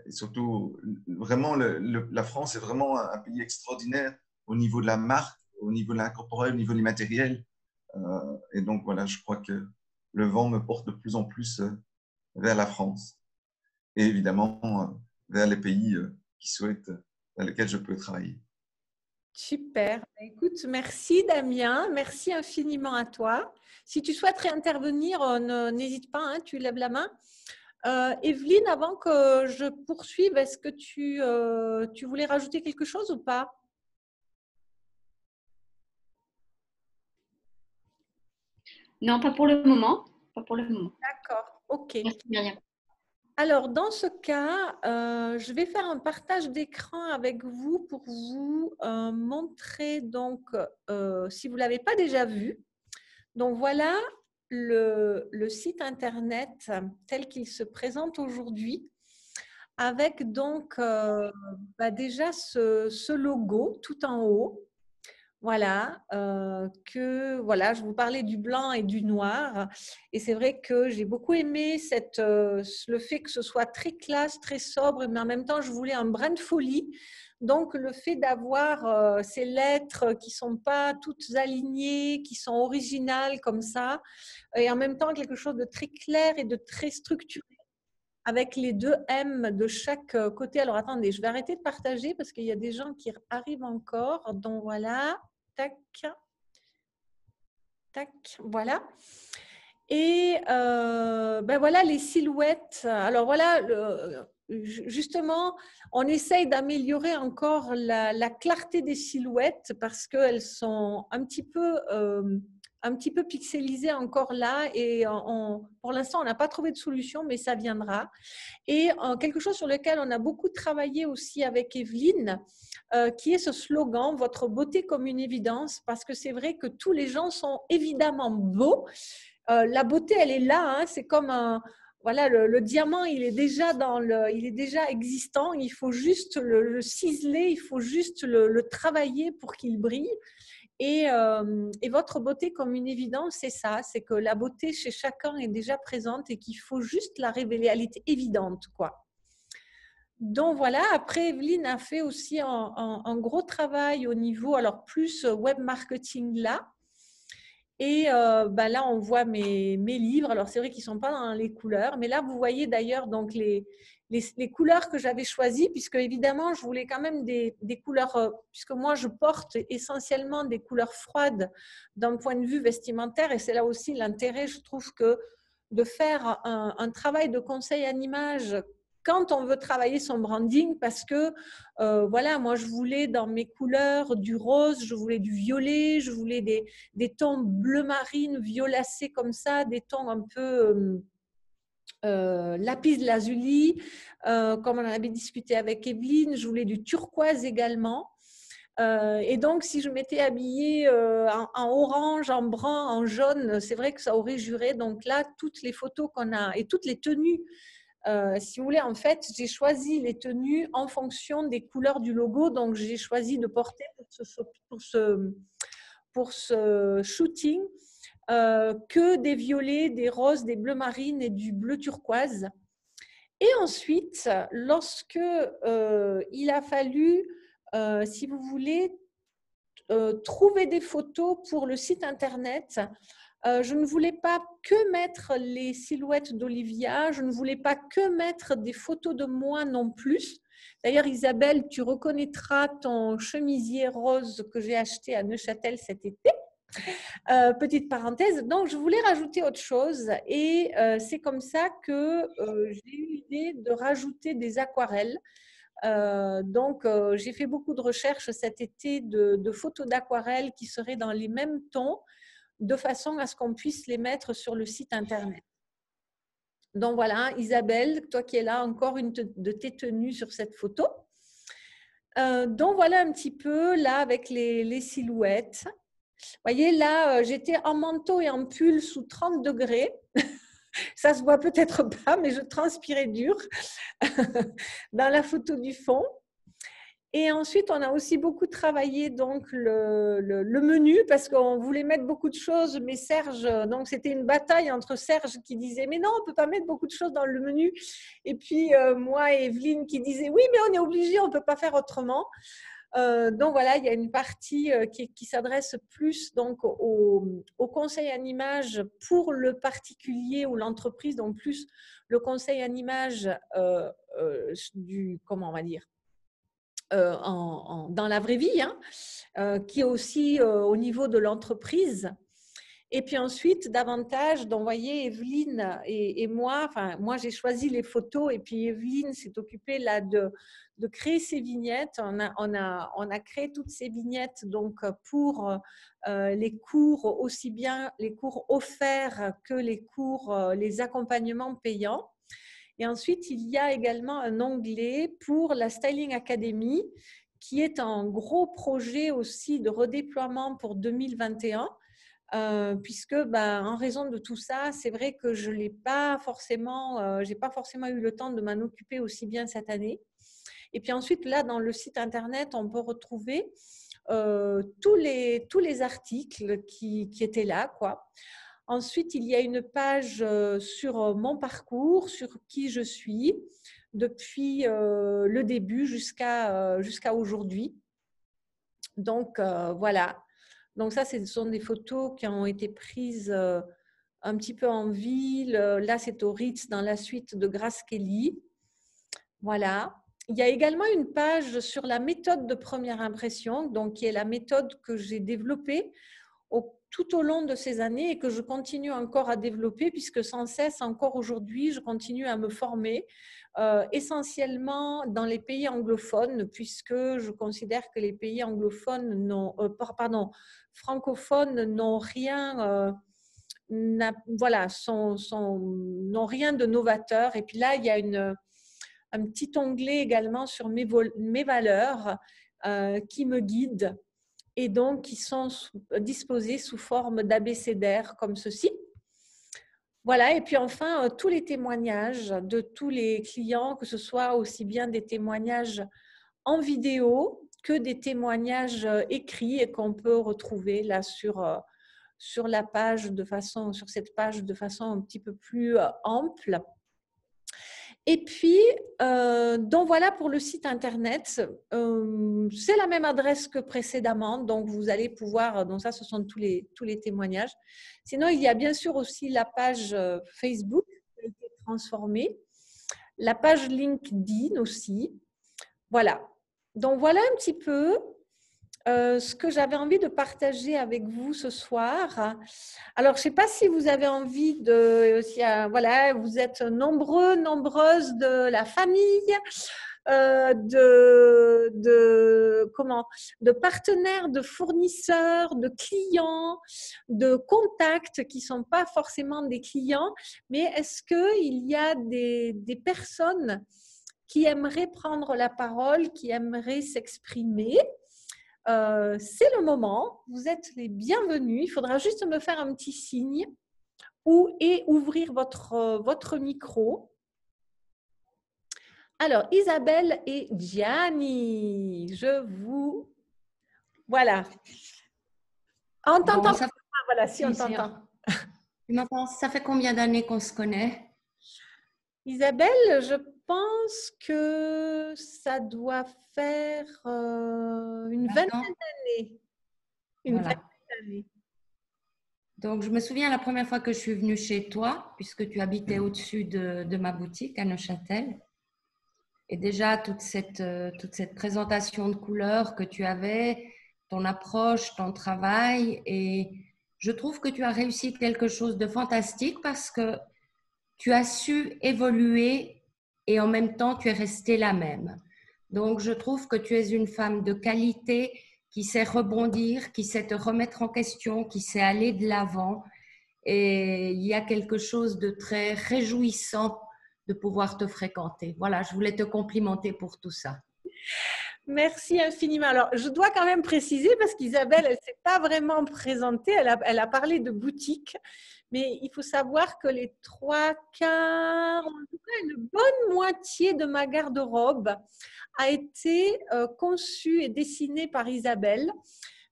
[SPEAKER 4] et surtout, vraiment, la France est vraiment un pays extraordinaire au niveau de la marque, au niveau de l'incorporel, au niveau de l'immatériel. Et donc, voilà, je crois que le vent me porte de plus en plus vers la France. Et évidemment, vers les pays qui souhaitent, dans lesquels je peux travailler.
[SPEAKER 3] super. Écoute, merci Damien. Merci infiniment à toi. Si tu souhaiterais intervenir, n'hésite pas, hein, tu lèves la main. Evelyne, avant que je poursuive, est-ce que tu voulais rajouter quelque chose ou pas?
[SPEAKER 1] Non, pas pour le moment. Pas pour le moment.
[SPEAKER 3] D'accord, ok.
[SPEAKER 1] Merci Myriam.
[SPEAKER 3] Alors, dans ce cas, je vais faire un partage d'écran avec vous pour vous montrer, donc, si vous ne l'avez pas déjà vu. Donc, voilà le site Internet tel qu'il se présente aujourd'hui, avec donc déjà ce logo tout en haut. Voilà, voilà, je vous parlais du blanc et du noir. Et c'est vrai que j'ai beaucoup aimé le fait que ce soit très classe, très sobre, mais en même temps, je voulais un brin de folie. Donc, le fait d'avoir ces lettres qui ne sont pas toutes alignées, qui sont originales comme ça, et en même temps quelque chose de très clair et de très structuré, avec les deux M de chaque côté. Alors, attendez, je vais arrêter de partager parce qu'il y a des gens qui arrivent encore. Donc, voilà. Tac, tac, voilà. Et voilà les silhouettes. Alors voilà, justement, on essaye d'améliorer encore la clarté des silhouettes parce qu'elles sont un petit peu pixelisées encore là. Et pour l'instant, on n'a pas trouvé de solution, mais ça viendra. Et quelque chose sur lequel on a beaucoup travaillé aussi avec Evelyne, qui est ce slogan « Votre beauté comme une évidence », parce que c'est vrai que tous les gens sont évidemment beaux. La beauté, elle est là, hein, c'est comme voilà, le diamant, il est déjà existant, il faut juste le ciseler, il faut juste le travailler pour qu'il brille. Et votre beauté comme une évidence, c'est ça, c'est que la beauté chez chacun est déjà présente et qu'il faut juste la révéler, elle est évidente, quoi. Donc voilà, après Evelyne a fait aussi un gros travail au niveau, alors plus web marketing là. Et là, on voit mes livres. Alors, c'est vrai qu'ils ne sont pas dans les couleurs. Mais là, vous voyez d'ailleurs donc les couleurs que j'avais choisies, puisque évidemment, je voulais quand même des couleurs, puisque moi, je porte essentiellement des couleurs froides d'un point de vue vestimentaire. Et c'est là aussi l'intérêt, je trouve, que de faire un travail de conseil en image quand on veut travailler son branding, parce que voilà, moi je voulais dans mes couleurs du rose, je voulais du violet, je voulais des tons bleu marine, violacés comme ça, des tons un peu lapis lazuli, comme on avait discuté avec Evelyne, je voulais du turquoise également. Et donc, si je m'étais habillée en orange, en brun, en jaune, c'est vrai que ça aurait juré. Donc là, toutes les photos qu'on a et toutes les tenues, si vous voulez, en fait, j'ai choisi les tenues en fonction des couleurs du logo. Donc, j'ai choisi de porter pour ce shooting que des violets, des roses, des bleus marines et du bleu turquoise. Et ensuite, lorsque il a fallu, si vous voulez, trouver des photos pour le site internet, je ne voulais pas que mettre les silhouettes d'Olivia, je ne voulais pas que mettre des photos de moi non plus. D'ailleurs, Isabelle, tu reconnaîtras ton chemisier rose que j'ai acheté à Neuchâtel cet été. Petite parenthèse, donc je voulais rajouter autre chose et c'est comme ça que j'ai eu l'idée de rajouter des aquarelles. Donc j'ai fait beaucoup de recherches cet été de photos d'aquarelles qui seraient dans les mêmes tons de façon à ce qu'on puisse les mettre sur le site internet. Donc voilà, Isabelle, toi qui es là, encore une de tes tenues sur cette photo. Donc voilà un petit peu là avec les silhouettes. Vous voyez, là, j'étais en manteau et en pull sous 30 degrés. Ça ne se voit peut-être pas, mais je transpirais dur dans la photo du fond. Et ensuite, on a aussi beaucoup travaillé donc, le menu parce qu'on voulait mettre beaucoup de choses, mais Serge, donc c'était une bataille entre Serge qui disait « mais non, on ne peut pas mettre beaucoup de choses dans le menu ». Et puis moi et Evelyne qui disaient « oui, mais on est obligé, on ne peut pas faire autrement ». Donc voilà, il y a une partie qui s'adresse plus donc au conseil en image pour le particulier ou l'entreprise, donc plus le conseil en image du, comment on va dire, dans la vraie vie, hein, qui est aussi au niveau de l'entreprise. Et puis ensuite, davantage, donc, vous voyez, Evelyne et moi, enfin, moi j'ai choisi les photos et puis Evelyne s'est occupée là de créer ces vignettes. On a créé toutes ces vignettes donc, pour les cours, aussi bien les cours offerts que les cours, les accompagnements payants. Et ensuite, il y a également un onglet pour la Styling Academy, qui est un gros projet aussi de redéploiement pour 2021. Puisque en raison de tout ça, c'est vrai que je n'ai pas forcément, j'ai pas forcément eu le temps de m'en occuper aussi bien cette année. Et puis ensuite, là, dans le site internet, on peut retrouver tous les articles qui étaient là, quoi. Ensuite, il y a une page sur mon parcours, sur qui je suis depuis le début jusqu'à aujourd'hui. Donc, voilà. Donc ça, ce sont des photos qui ont été prises un petit peu en ville. Là, c'est au Ritz, dans la suite de Grace Kelly. Voilà. Il y a également une page sur la méthode de première impression, donc qui est la méthode que j'ai développée tout au long de ces années et que je continue encore à développer puisque sans cesse, encore aujourd'hui, je continue à me former essentiellement dans les pays anglophones puisque je considère que les pays anglophones francophones n'ont rien, voilà, n'ont rien de novateur. Et puis là, il y a un petit onglet également sur mes valeurs qui me guident et donc qui sont disposés sous forme d'abécédaire comme ceci. Voilà, et puis enfin, tous les témoignages de tous les clients, que ce soit aussi bien des témoignages en vidéo que des témoignages écrits et qu'on peut retrouver là sur la page sur cette page de façon un petit peu plus ample. Et puis, donc voilà pour le site internet. C'est la même adresse que précédemment, donc vous allez pouvoir, donc ça ce sont tous les témoignages. Sinon, il y a bien sûr aussi la page Facebook qui a été transformée, la page LinkedIn aussi. Voilà. Donc voilà un petit peu ce que j'avais envie de partager avec vous ce soir. Alors, je ne sais pas si vous avez envie voilà, vous êtes nombreux, nombreuses de la famille, de partenaires, de fournisseurs, de clients, de contacts qui ne sont pas forcément des clients, mais est-ce qu'il y a des personnes qui aimeraient prendre la parole, qui aimeraient s'exprimer? c'est le moment. Vous êtes les bienvenus. Il faudra juste me faire un petit signe et ouvrir votre micro. Alors, Isabelle et Gianni, voilà. On t'entend.
[SPEAKER 5] Bon,
[SPEAKER 3] Voilà, si on t'entend.
[SPEAKER 5] Ça fait combien d'années qu'on se connaît?
[SPEAKER 3] Isabelle, je pense que ça doit faire une vingtaine d'années.
[SPEAKER 5] Voilà. Donc, je me souviens la première fois que je suis venue chez toi, puisque tu habitais au-dessus de ma boutique à Neuchâtel. Et déjà, toute cette présentation de couleurs que tu avais, ton approche, ton travail. Et je trouve que tu as réussi quelque chose de fantastique parce que tu as su évoluer et en même temps, tu es restée la même. Donc, je trouve que tu es une femme de qualité qui sait rebondir, qui sait te remettre en question, qui sait aller de l'avant. Et il y a quelque chose de très réjouissant de pouvoir te fréquenter. Voilà, je voulais te complimenter pour tout ça.
[SPEAKER 3] Merci infiniment. Alors, je dois quand même préciser, parce qu'Isabelle, elle ne s'est pas vraiment présentée, elle a parlé de boutique, mais il faut savoir que les 3/4, en tout cas une bonne moitié de ma garde-robe a été conçue et dessinée par Isabelle,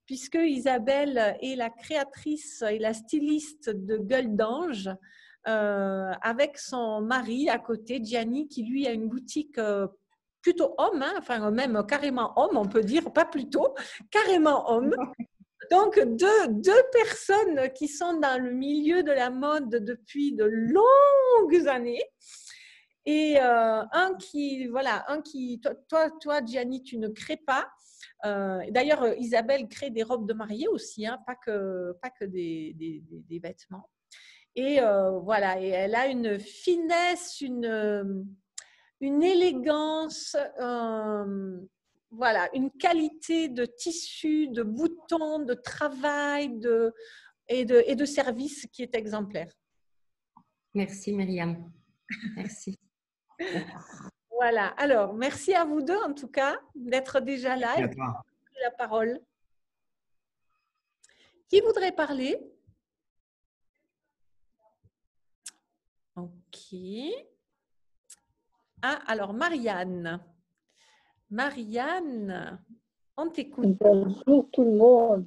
[SPEAKER 3] puisque Isabelle est la créatrice et la styliste de Gueule d'Ange, avec son mari à côté, Gianni, qui lui a une boutique plutôt homme, hein, enfin même carrément homme, on peut dire, pas plutôt, carrément homme. Donc, deux personnes qui sont dans le milieu de la mode depuis de longues années. Et toi, Gianni, tu ne crées pas. D'ailleurs, Isabelle crée des robes de mariée aussi, hein, pas que des vêtements. Et voilà, et elle a une finesse, une élégance, voilà, une qualité de tissu, de boutons, de travail et de service qui est exemplaire.
[SPEAKER 5] Merci Myriam. Merci.
[SPEAKER 3] Voilà, alors merci à vous deux en tout cas d'être déjà là et de prendre la parole. Qui voudrait parler? Ok. Ah, alors Marianne. Marianne, on t'écoute.
[SPEAKER 6] Bonjour tout le monde.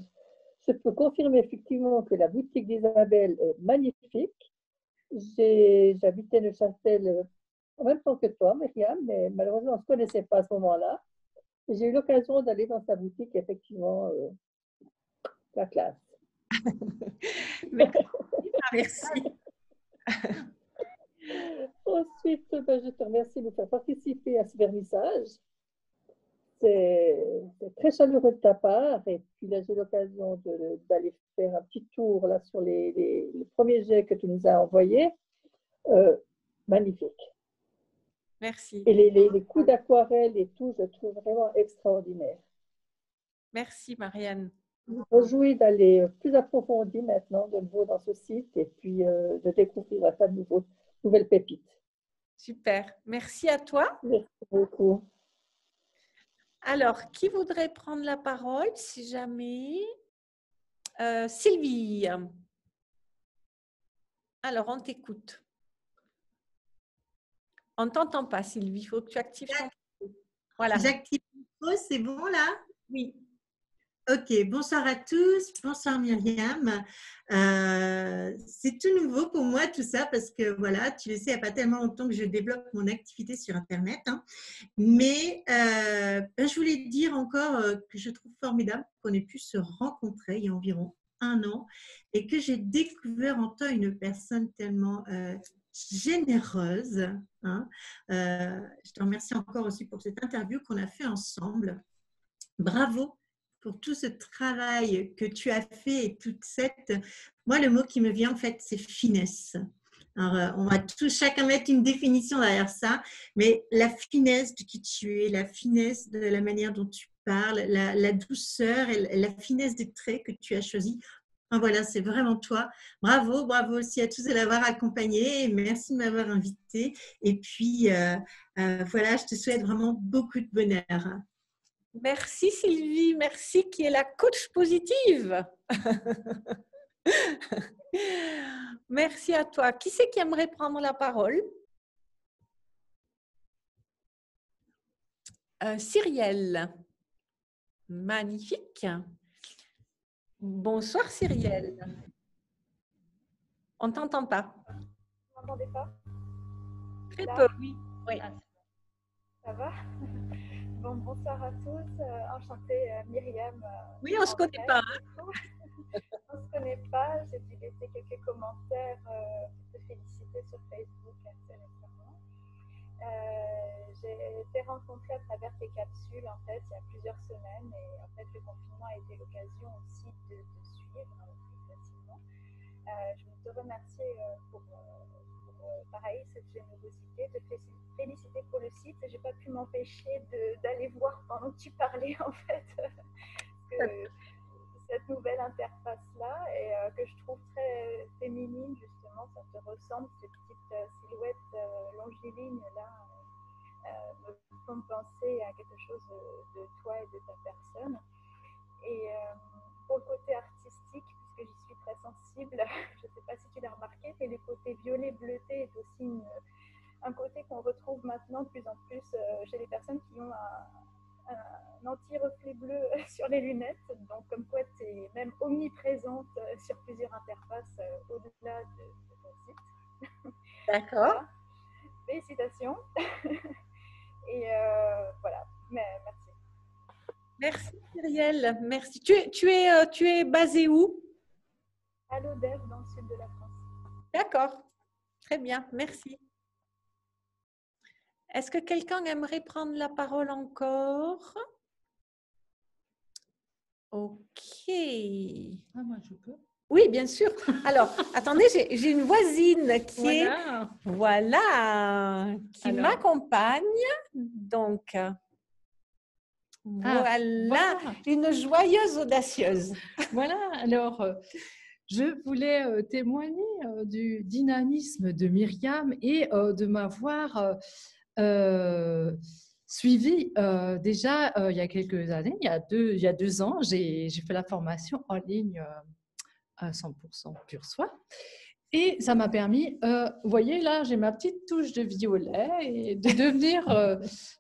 [SPEAKER 6] Je peux confirmer effectivement que la boutique d'Isabelle est magnifique. J'habitais Neuchâtel en même temps que toi, Myriam, mais malheureusement, on ne se connaissait pas à ce moment-là. J'ai eu l'occasion d'aller dans sa boutique, effectivement, la classe.
[SPEAKER 5] Merci.
[SPEAKER 6] Ensuite, je te remercie de me faire participer à ce vernissage. C'est très chaleureux de ta part. Et puis là, j'ai l'occasion d'aller faire un petit tour là, sur les premiers jets que tu nous as envoyés. Magnifique.
[SPEAKER 3] Merci.
[SPEAKER 6] Et les coups d'aquarelle et tout, je trouve vraiment extraordinaire.
[SPEAKER 3] Merci, Marianne.
[SPEAKER 6] Je me réjouis d'aller plus approfondi maintenant de nouveau dans ce site et puis de découvrir un tas de nouvelles pépites.
[SPEAKER 3] Super. Merci à toi.
[SPEAKER 6] Merci beaucoup.
[SPEAKER 3] Alors, qui voudrait prendre la parole si jamais? Sylvie. Alors, on t'écoute. On ne t'entend pas, Sylvie. Il faut que tu actives ton micro. Voilà.
[SPEAKER 7] J'active le micro, c'est bon là?
[SPEAKER 3] Oui.
[SPEAKER 7] Ok, bonsoir à tous, bonsoir Myriam. C'est tout nouveau pour moi tout ça parce que voilà, tu le sais, il n'y a pas tellement longtemps que je développe mon activité sur Internet. Hein. Mais je voulais te dire encore que je trouve formidable qu'on ait pu se rencontrer il y a environ 1 an et que j'ai découvert en toi une personne tellement généreuse. Hein. Je te remercie encore aussi pour cette interview qu'on a fait ensemble. Bravo pour tout ce travail que tu as fait et toute cette… Moi, le mot qui me vient, en fait, c'est finesse. Alors, on va chacun mettre une définition derrière ça, mais la finesse de qui tu es, la finesse de la manière dont tu parles, la douceur et la finesse des traits que tu as choisis. Enfin, voilà, c'est vraiment toi. Bravo, bravo aussi à tous de l'avoir accompagné. Merci de m'avoir invité. Et puis, voilà, je te souhaite vraiment beaucoup de bonheur.
[SPEAKER 3] Merci Sylvie, merci qui est la coach positive. Merci à toi. Qui c'est qui aimerait prendre la parole? Cyrielle. Magnifique. Bonsoir Cyrielle. On ne t'entend pas.
[SPEAKER 8] Vous m'entendez pas?
[SPEAKER 3] Très
[SPEAKER 8] Là?
[SPEAKER 3] peu, oui.
[SPEAKER 8] Ça va? Bon, bonsoir à tous. Enchantée, Myriam.
[SPEAKER 3] Oui, on ne se connaît pas.
[SPEAKER 8] On ne se connaît pas. J'ai dû laisser quelques commentaires pour te féliciter sur Facebook assez récemment. J'ai été rencontrée à travers tes capsules en fait il y a plusieurs semaines et en fait le confinement a été l'occasion aussi de suivre plus facilement. Je veux te remercier pour pareil cette générosité, te féliciter pour le site. J'ai pas pu m'empêcher d'aller voir pendant que tu parlais en fait cette nouvelle interface là et que je trouve très féminine justement, ça te ressemble ces petites silhouettes longilignes là me font penser à quelque chose de toi et de ta personne. Et pour le côté artistique, puisque j'y suis très sensible, je ne sais pas si tu l'as remarqué, mais le côté violet bleuté est aussi un côté qu'on retrouve maintenant de plus en plus chez les personnes qui ont un anti-reflet bleu sur les lunettes. Donc, comme quoi tu es même omniprésente sur plusieurs interfaces au-delà de ton site.
[SPEAKER 3] D'accord.
[SPEAKER 8] Voilà. Félicitations. Et voilà, merci.
[SPEAKER 3] Merci Cyrielle, merci. Tu es basée où?
[SPEAKER 8] À l'Odève, dans le sud de la France.
[SPEAKER 3] D'accord, très bien, merci. Est-ce que quelqu'un aimerait prendre la parole encore? Ok.
[SPEAKER 9] Ah, moi, je peux.
[SPEAKER 3] Oui, bien sûr. Alors, attendez, j'ai une voisine qui qui m'accompagne. Donc, voilà, une joyeuse audacieuse.
[SPEAKER 9] Voilà, alors, je voulais témoigner du dynamisme de Myriam et de m'avoir suivi déjà il y a quelques années, il y a 2 ans, j'ai fait la formation en ligne à 100% Pur Soi. Et ça m'a permis, vous voyez là, j'ai ma petite touche de violet et de devenir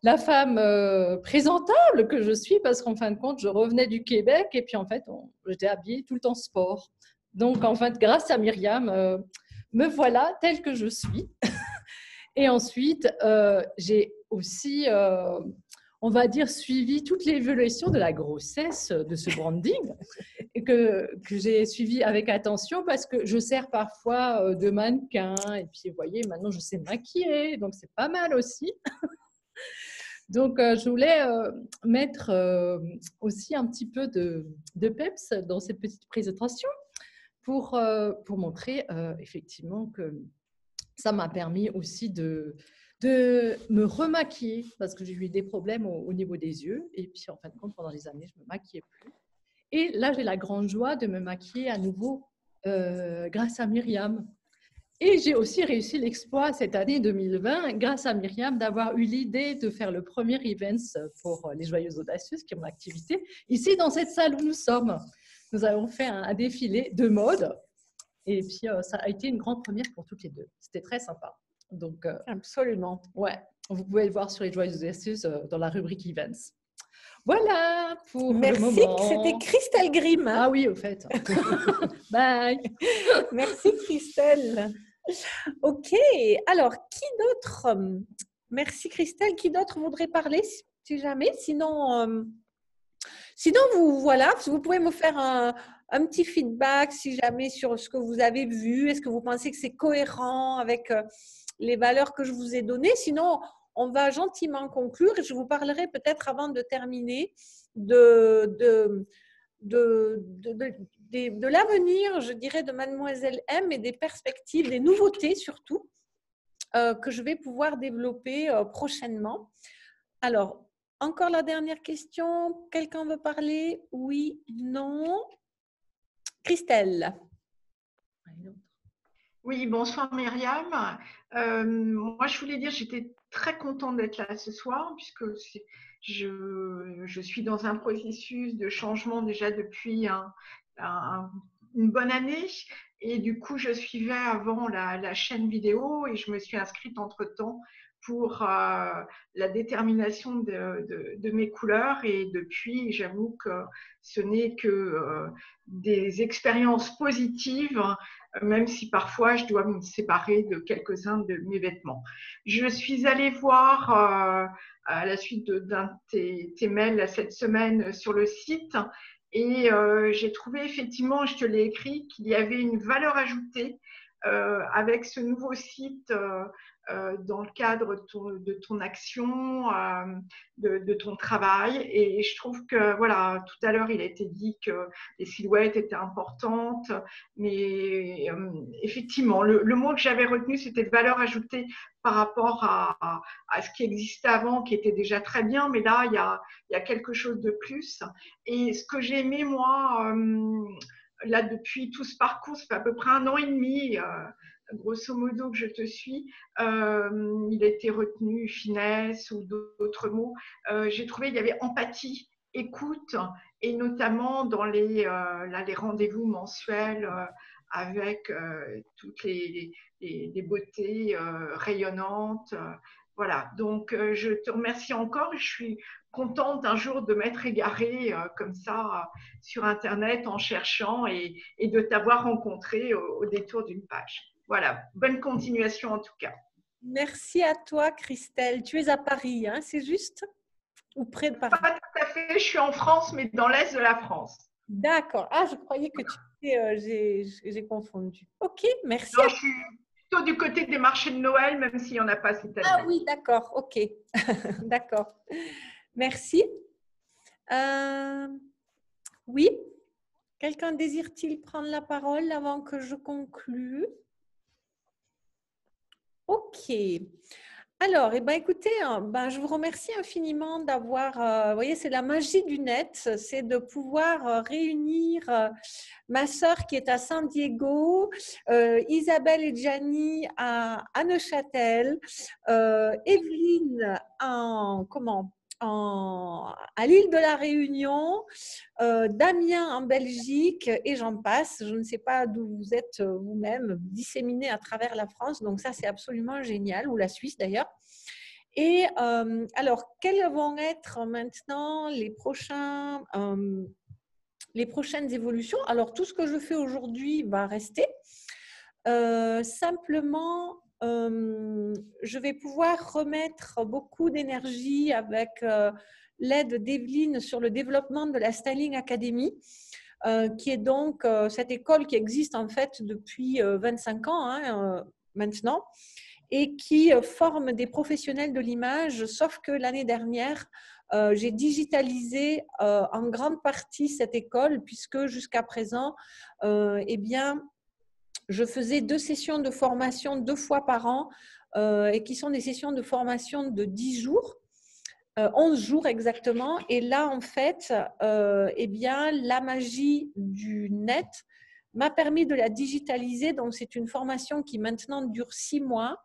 [SPEAKER 9] la femme présentable que je suis parce qu'en fin de compte, je revenais du Québec et puis en fait, j'étais habillée tout le temps sport. Donc en fait, grâce à Myriam, me voilà telle que je suis. Et ensuite, j'ai aussi, on va dire, suivi toute l'évolution de la grossesse de ce branding que j'ai suivi avec attention parce que je sers parfois de mannequin et puis vous voyez, maintenant je sais maquiller, donc c'est pas mal aussi. Donc je voulais mettre aussi un petit peu de peps dans cette petite présentation pour montrer effectivement que ça m'a permis aussi de me remaquiller parce que j'ai eu des problèmes au niveau des yeux et puis en fin de compte pendant des années je me maquillais plus et là j'ai la grande joie de me maquiller à nouveau grâce à Myriam et j'ai aussi réussi l'exploit cette année 2020 grâce à Myriam d'avoir eu l'idée de faire le premier event pour les Joyeuses Audacieuses qui est mon activité ici dans cette salle où nous sommes. Nous avons fait un défilé de mode et puis ça a été une grande première pour toutes les deux, c'était très sympa. Donc,
[SPEAKER 3] absolument.
[SPEAKER 9] Ouais, vous pouvez le voir sur les Joyeuses Audacieuses dans la rubrique Events. Voilà pour le moment.
[SPEAKER 3] Merci, c'était Christelle Grimm.
[SPEAKER 9] Ah oui, au fait. Bye.
[SPEAKER 3] Merci Christelle. Ok, alors qui d'autre? Merci Christelle. Qui d'autre voudrait parler si jamais? Sinon, vous pouvez me faire un petit feedback si jamais sur ce que vous avez vu. Est-ce que vous pensez que c'est cohérent avec les valeurs que je vous ai données? Sinon, on va gentiment conclure et je vous parlerai peut-être avant de terminer de l'avenir, je dirais, de Mademoiselle M et des perspectives, des nouveautés surtout, que je vais pouvoir développer prochainement. Alors, encore la dernière question. Quelqu'un veut parler? Oui, non. Christelle.
[SPEAKER 10] Oui, bonsoir Myriam. Moi, je voulais dire, j'étais très contente d'être là ce soir puisque je suis dans un processus de changement déjà depuis une bonne année et du coup, je suivais avant la chaîne vidéo et je me suis inscrite entre-temps pour la détermination de mes couleurs et depuis, j'avoue que ce n'est que des expériences positives même si parfois je dois me séparer de quelques-uns de mes vêtements. Je suis allée voir à la suite d'un de tes mails cette semaine sur le site et j'ai trouvé effectivement, je te l'ai écrit, qu'il y avait une valeur ajoutée avec ce nouveau site dans le cadre de ton action, de ton travail. Et je trouve que, voilà, tout à l'heure, il a été dit que les silhouettes étaient importantes, mais effectivement, le mot que j'avais retenu, c'était valeur ajoutée par rapport à ce qui existait avant, qui était déjà très bien, mais là, il y a quelque chose de plus. Et ce que j'ai aimé, moi, là, depuis tout ce parcours, ça fait à peu près 1 an et demi, grosso modo, que je te suis, il a été retenu finesse ou d'autres mots. J'ai trouvé qu'il y avait empathie, écoute, et notamment dans les rendez-vous mensuels avec toutes les beautés rayonnantes. Voilà, donc je te remercie encore. Je suis contente un jour de m'être égarée comme ça sur Internet en cherchant et de t'avoir rencontré au détour d'une page. Voilà, bonne continuation en tout cas.
[SPEAKER 3] Merci à toi, Christelle. Tu es à Paris, hein, c'est juste? Ou près de Paris?
[SPEAKER 10] Pas tout à fait, je suis en France, mais dans l'est de la France.
[SPEAKER 3] D'accord. Ah, je croyais que tu étais… j'ai confondu. Ok, merci.
[SPEAKER 10] Non, je suis plutôt du côté des marchés de Noël, même s'il n'y en a pas cette année.
[SPEAKER 3] Ah oui, d'accord, ok. D'accord. Merci. Oui, quelqu'un désire-t-il prendre la parole avant que je conclue? Ok. Alors, eh ben, écoutez, je vous remercie infiniment d'avoir… vous voyez, c'est la magie du net, c'est de pouvoir réunir ma sœur qui est à San Diego, Isabelle et Gianni à Neuchâtel, Evelyne à l'île de la Réunion, Damien en Belgique et j'en passe. Je ne sais pas d'où vous êtes vous-même, disséminés à travers la France. Donc ça, c'est absolument génial, ou la Suisse d'ailleurs. Et alors, quelles vont être maintenant les prochaines évolutions? Alors, tout ce que je fais aujourd'hui va rester. Simplement, je vais pouvoir remettre beaucoup d'énergie avec l'aide d'Evelyne sur le développement de la Styling Academy, qui est donc cette école qui existe en fait depuis 25 ans maintenant et qui forme des professionnels de l'image, sauf que l'année dernière, j'ai digitalisé en grande partie cette école puisque jusqu'à présent, eh bien, je faisais 2 sessions de formation 2 fois par an et qui sont des sessions de formation de 10 jours, 11 jours exactement. Et là, en fait, eh bien, la magie du net m'a permis de la digitaliser. Donc, c'est une formation qui maintenant dure 6 mois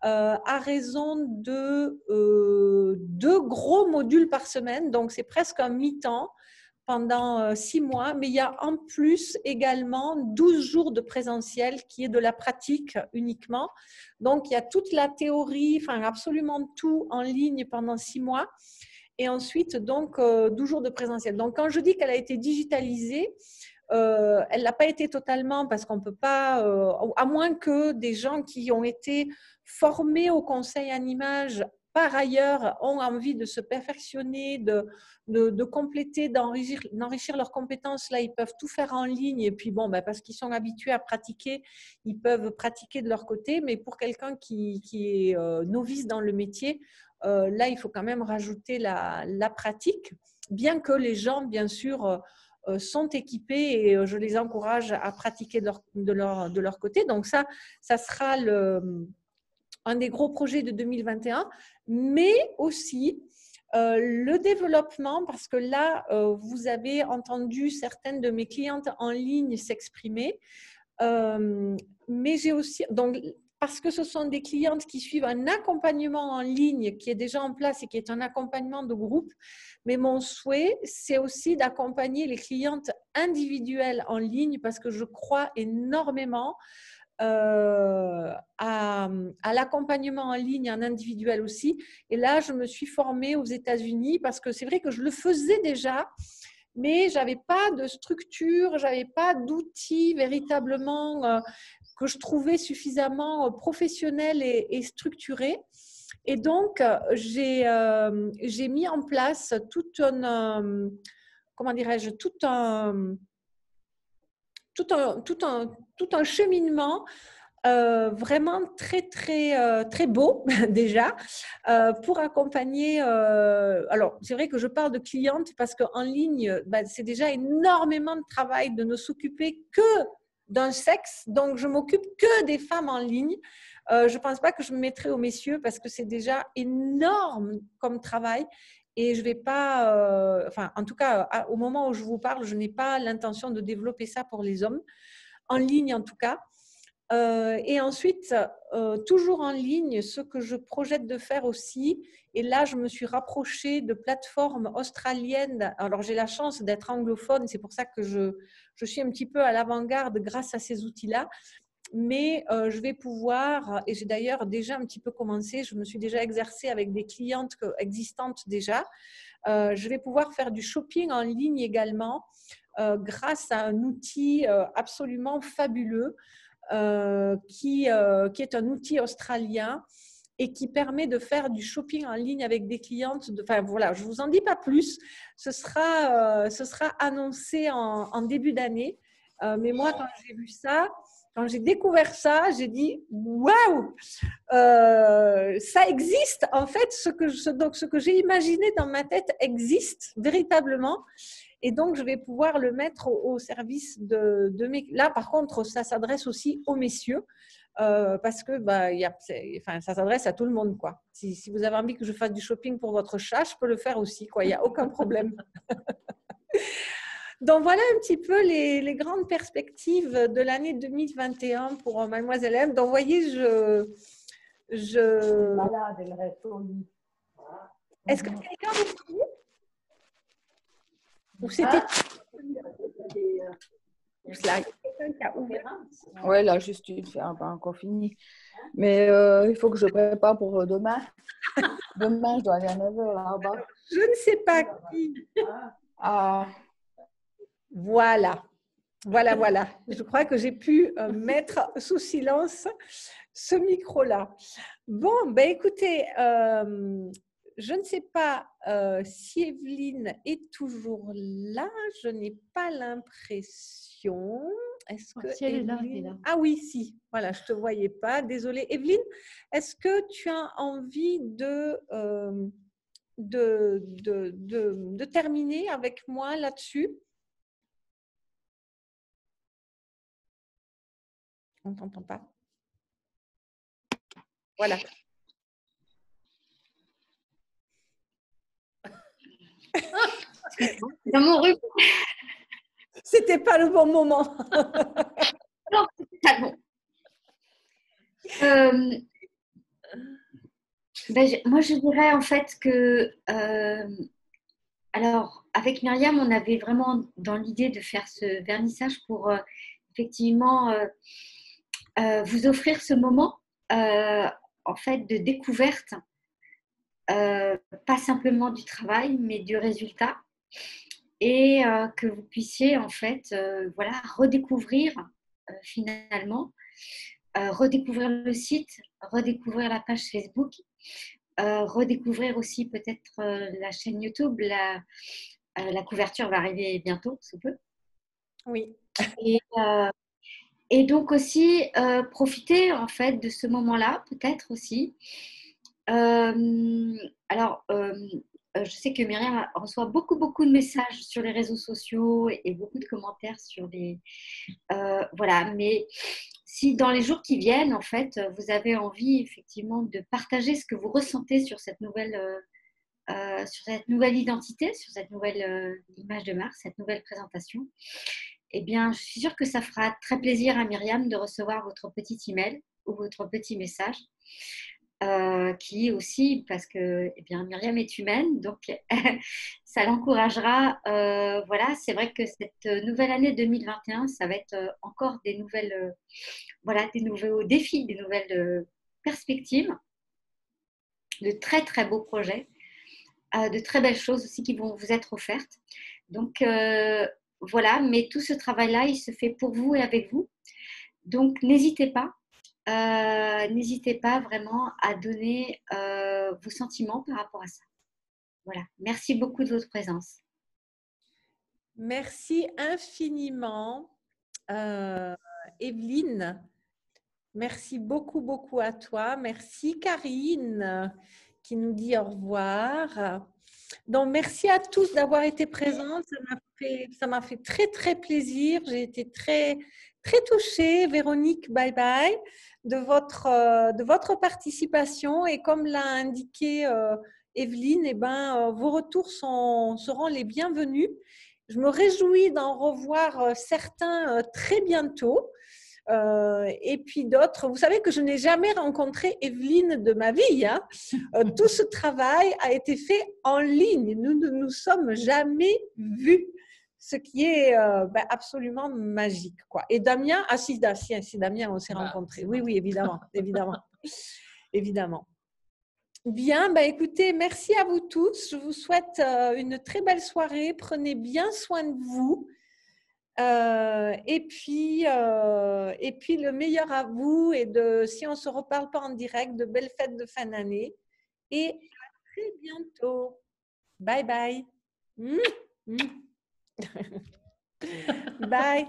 [SPEAKER 3] à raison de 2 gros modules par semaine. Donc, c'est presque un mi-temps pendant 6 mois, mais il y a en plus également 12 jours de présentiel qui est de la pratique uniquement. Donc, il y a toute la théorie, enfin absolument tout en ligne pendant 6 mois et ensuite donc 12 jours de présentiel. Donc, quand je dis qu'elle a été digitalisée, elle n'a pas été totalement parce qu'on ne peut pas, à moins que des gens qui ont été formés au conseil en image par ailleurs ont envie de se perfectionner, de compléter, d'enrichir leurs compétences. Là, ils peuvent tout faire en ligne et puis bon, parce qu'ils sont habitués à pratiquer, ils peuvent pratiquer de leur côté. Mais pour quelqu'un qui est novice dans le métier, là, il faut quand même rajouter la pratique, bien que les gens, bien sûr, sont équipés et je les encourage à pratiquer de leur côté. Donc ça sera un des gros projets de 2021, mais aussi le développement, parce que là, vous avez entendu certaines de mes clientes en ligne s'exprimer. mais j'ai aussi, donc, parce que ce sont des clientes qui suivent un accompagnement en ligne qui est déjà en place et qui est un accompagnement de groupe. Mais mon souhait, c'est aussi d'accompagner les clientes individuelles en ligne parce que je crois énormément à l'accompagnement en ligne, en individuel aussi. Et là, je me suis formée aux États-Unis parce que c'est vrai que je le faisais déjà, mais je n'avais pas de structure, je n'avais pas d'outils véritablement que je trouvais suffisamment professionnels et structurés. Et donc, j'ai mis en place tout un, comment dirais-je, tout un cheminement vraiment très beau déjà pour accompagner. Alors, c'est vrai que je parle de clientes parce qu'en ligne, c'est déjà énormément de travail de ne s'occuper que d'un sexe. Donc, je m'occupe que des femmes en ligne. Je ne pense pas que je me mettrai aux messieurs parce que c'est déjà énorme comme travail. Et je ne vais pas, enfin, en tout cas, au moment où je vous parle, je n'ai pas l'intention de développer ça pour les hommes, en ligne en tout cas. Et ensuite, toujours en ligne, ce que je projette de faire aussi, et là, je me suis rapprochée de plateformes australiennes. Alors, j'ai la chance d'être anglophone, c'est pour ça que je suis un petit peu à l'avant-garde grâce à ces outils-là. Mais je vais pouvoir, et j'ai d'ailleurs déjà un petit peu commencé, je me suis déjà exercée avec des clientes existantes déjà, je vais pouvoir faire du shopping en ligne également grâce à un outil absolument fabuleux qui est un outil australien et qui permet de faire du shopping en ligne avec des clientes. Enfin voilà, je ne vous en dis pas plus, ce sera annoncé en début d'année. Mais moi, quand j'ai vu ça, quand j'ai découvert ça, j'ai dit waouh, ça existe en fait. Ce que j'ai imaginé dans ma tête existe véritablement. Et donc, je vais pouvoir le mettre au service de mes… Là, par contre, ça s'adresse aussi aux messieurs parce que ça s'adresse à tout le monde, quoi. Si vous avez envie que je fasse du shopping pour votre chat, je peux le faire aussi, quoi. Il n'y a aucun problème. Donc, voilà un petit peu les grandes perspectives de l'année 2021 pour Mademoiselle M. Donc, vous voyez,
[SPEAKER 6] Malade, elle reste au lit.
[SPEAKER 3] Est-ce que quelqu'un vous dit? Ou c'était…
[SPEAKER 11] Oui, là, juste une ferme, pas encore fini. Mais il faut que je prépare pour demain. Demain, je dois aller à 9h là-bas.
[SPEAKER 3] Je ne sais pas qui.
[SPEAKER 11] Ah.
[SPEAKER 3] Voilà. Je crois que j'ai pu mettre sous silence ce micro-là. Bon, ben écoutez, je ne sais pas si Evelyne est toujours là. Je n'ai pas l'impression. Est-ce que
[SPEAKER 9] si elle est là, elle est là.
[SPEAKER 3] Ah oui, si. Voilà, je ne te voyais pas. Désolée. Evelyne, est-ce que tu as envie de terminer avec moi là-dessus? On ne t'entend pas. Voilà.
[SPEAKER 1] Dans mon rue.
[SPEAKER 3] C'était pas le bon moment.
[SPEAKER 1] Non, c'est pas bon. Moi, je dirais en fait que, alors, avec Myriam, on avait vraiment dans l'idée de faire ce vernissage pour effectivement vous offrir ce moment en fait de découverte, pas simplement du travail, mais du résultat. Et que vous puissiez en fait redécouvrir finalement, redécouvrir le site, redécouvrir la page Facebook, redécouvrir aussi peut-être la chaîne YouTube. La couverture va arriver bientôt, sous peu.
[SPEAKER 3] Oui.
[SPEAKER 1] Et donc aussi profiter en fait de ce moment-là, peut-être aussi. Je sais que Myriam reçoit beaucoup de messages sur les réseaux sociaux et beaucoup de commentaires sur les… voilà, mais si dans les jours qui viennent, en fait, vous avez envie effectivement de partager ce que vous ressentez sur cette nouvelle identité, sur cette nouvelle image de marque, cette nouvelle présentation, eh bien, je suis sûre que ça fera très plaisir à Myriam de recevoir votre petit email ou votre petit message. Qui aussi, parce que eh bien, Myriam est humaine, donc ça l'encouragera. Voilà, c'est vrai que cette nouvelle année 2021, ça va être encore des nouvelles, voilà, des nouveaux défis, des nouvelles perspectives, de très très beaux projets, de très belles choses aussi qui vont vous être offertes. Donc voilà, mais tout ce travail-là, il se fait pour vous et avec vous. Donc n'hésitez pas. N'hésitez pas vraiment à donner vos sentiments par rapport à ça. Voilà. Merci beaucoup de votre présence.
[SPEAKER 3] Merci infiniment, Evelyne. Merci beaucoup, beaucoup à toi. Merci, Karine, qui nous dit au revoir. Donc, merci à tous d'avoir été présents. Ça m'a fait très, très plaisir. J'ai été très, très touchée. Véronique, bye bye, de votre participation. Et comme l'a indiqué Evelyne, eh ben, vos retours seront les bienvenus. Je me réjouis d'en revoir certains très bientôt. Et puis d'autres, vous savez que je n'ai jamais rencontré Evelyne de ma vie. Hein. Tout ce travail a été fait en ligne. Nous ne nous sommes jamais vus, ce qui est absolument magique. Quoi. Et Damien, si Damien, on s'est rencontrés. Oui, oui, évidemment, évidemment, évidemment. Bien, écoutez, merci à vous tous. Je vous souhaite une très belle soirée. Prenez bien soin de vous. Et puis le meilleur à vous et si on ne se reparle pas en direct, de belles fêtes de fin d'année et à très bientôt. Bye bye. Bye.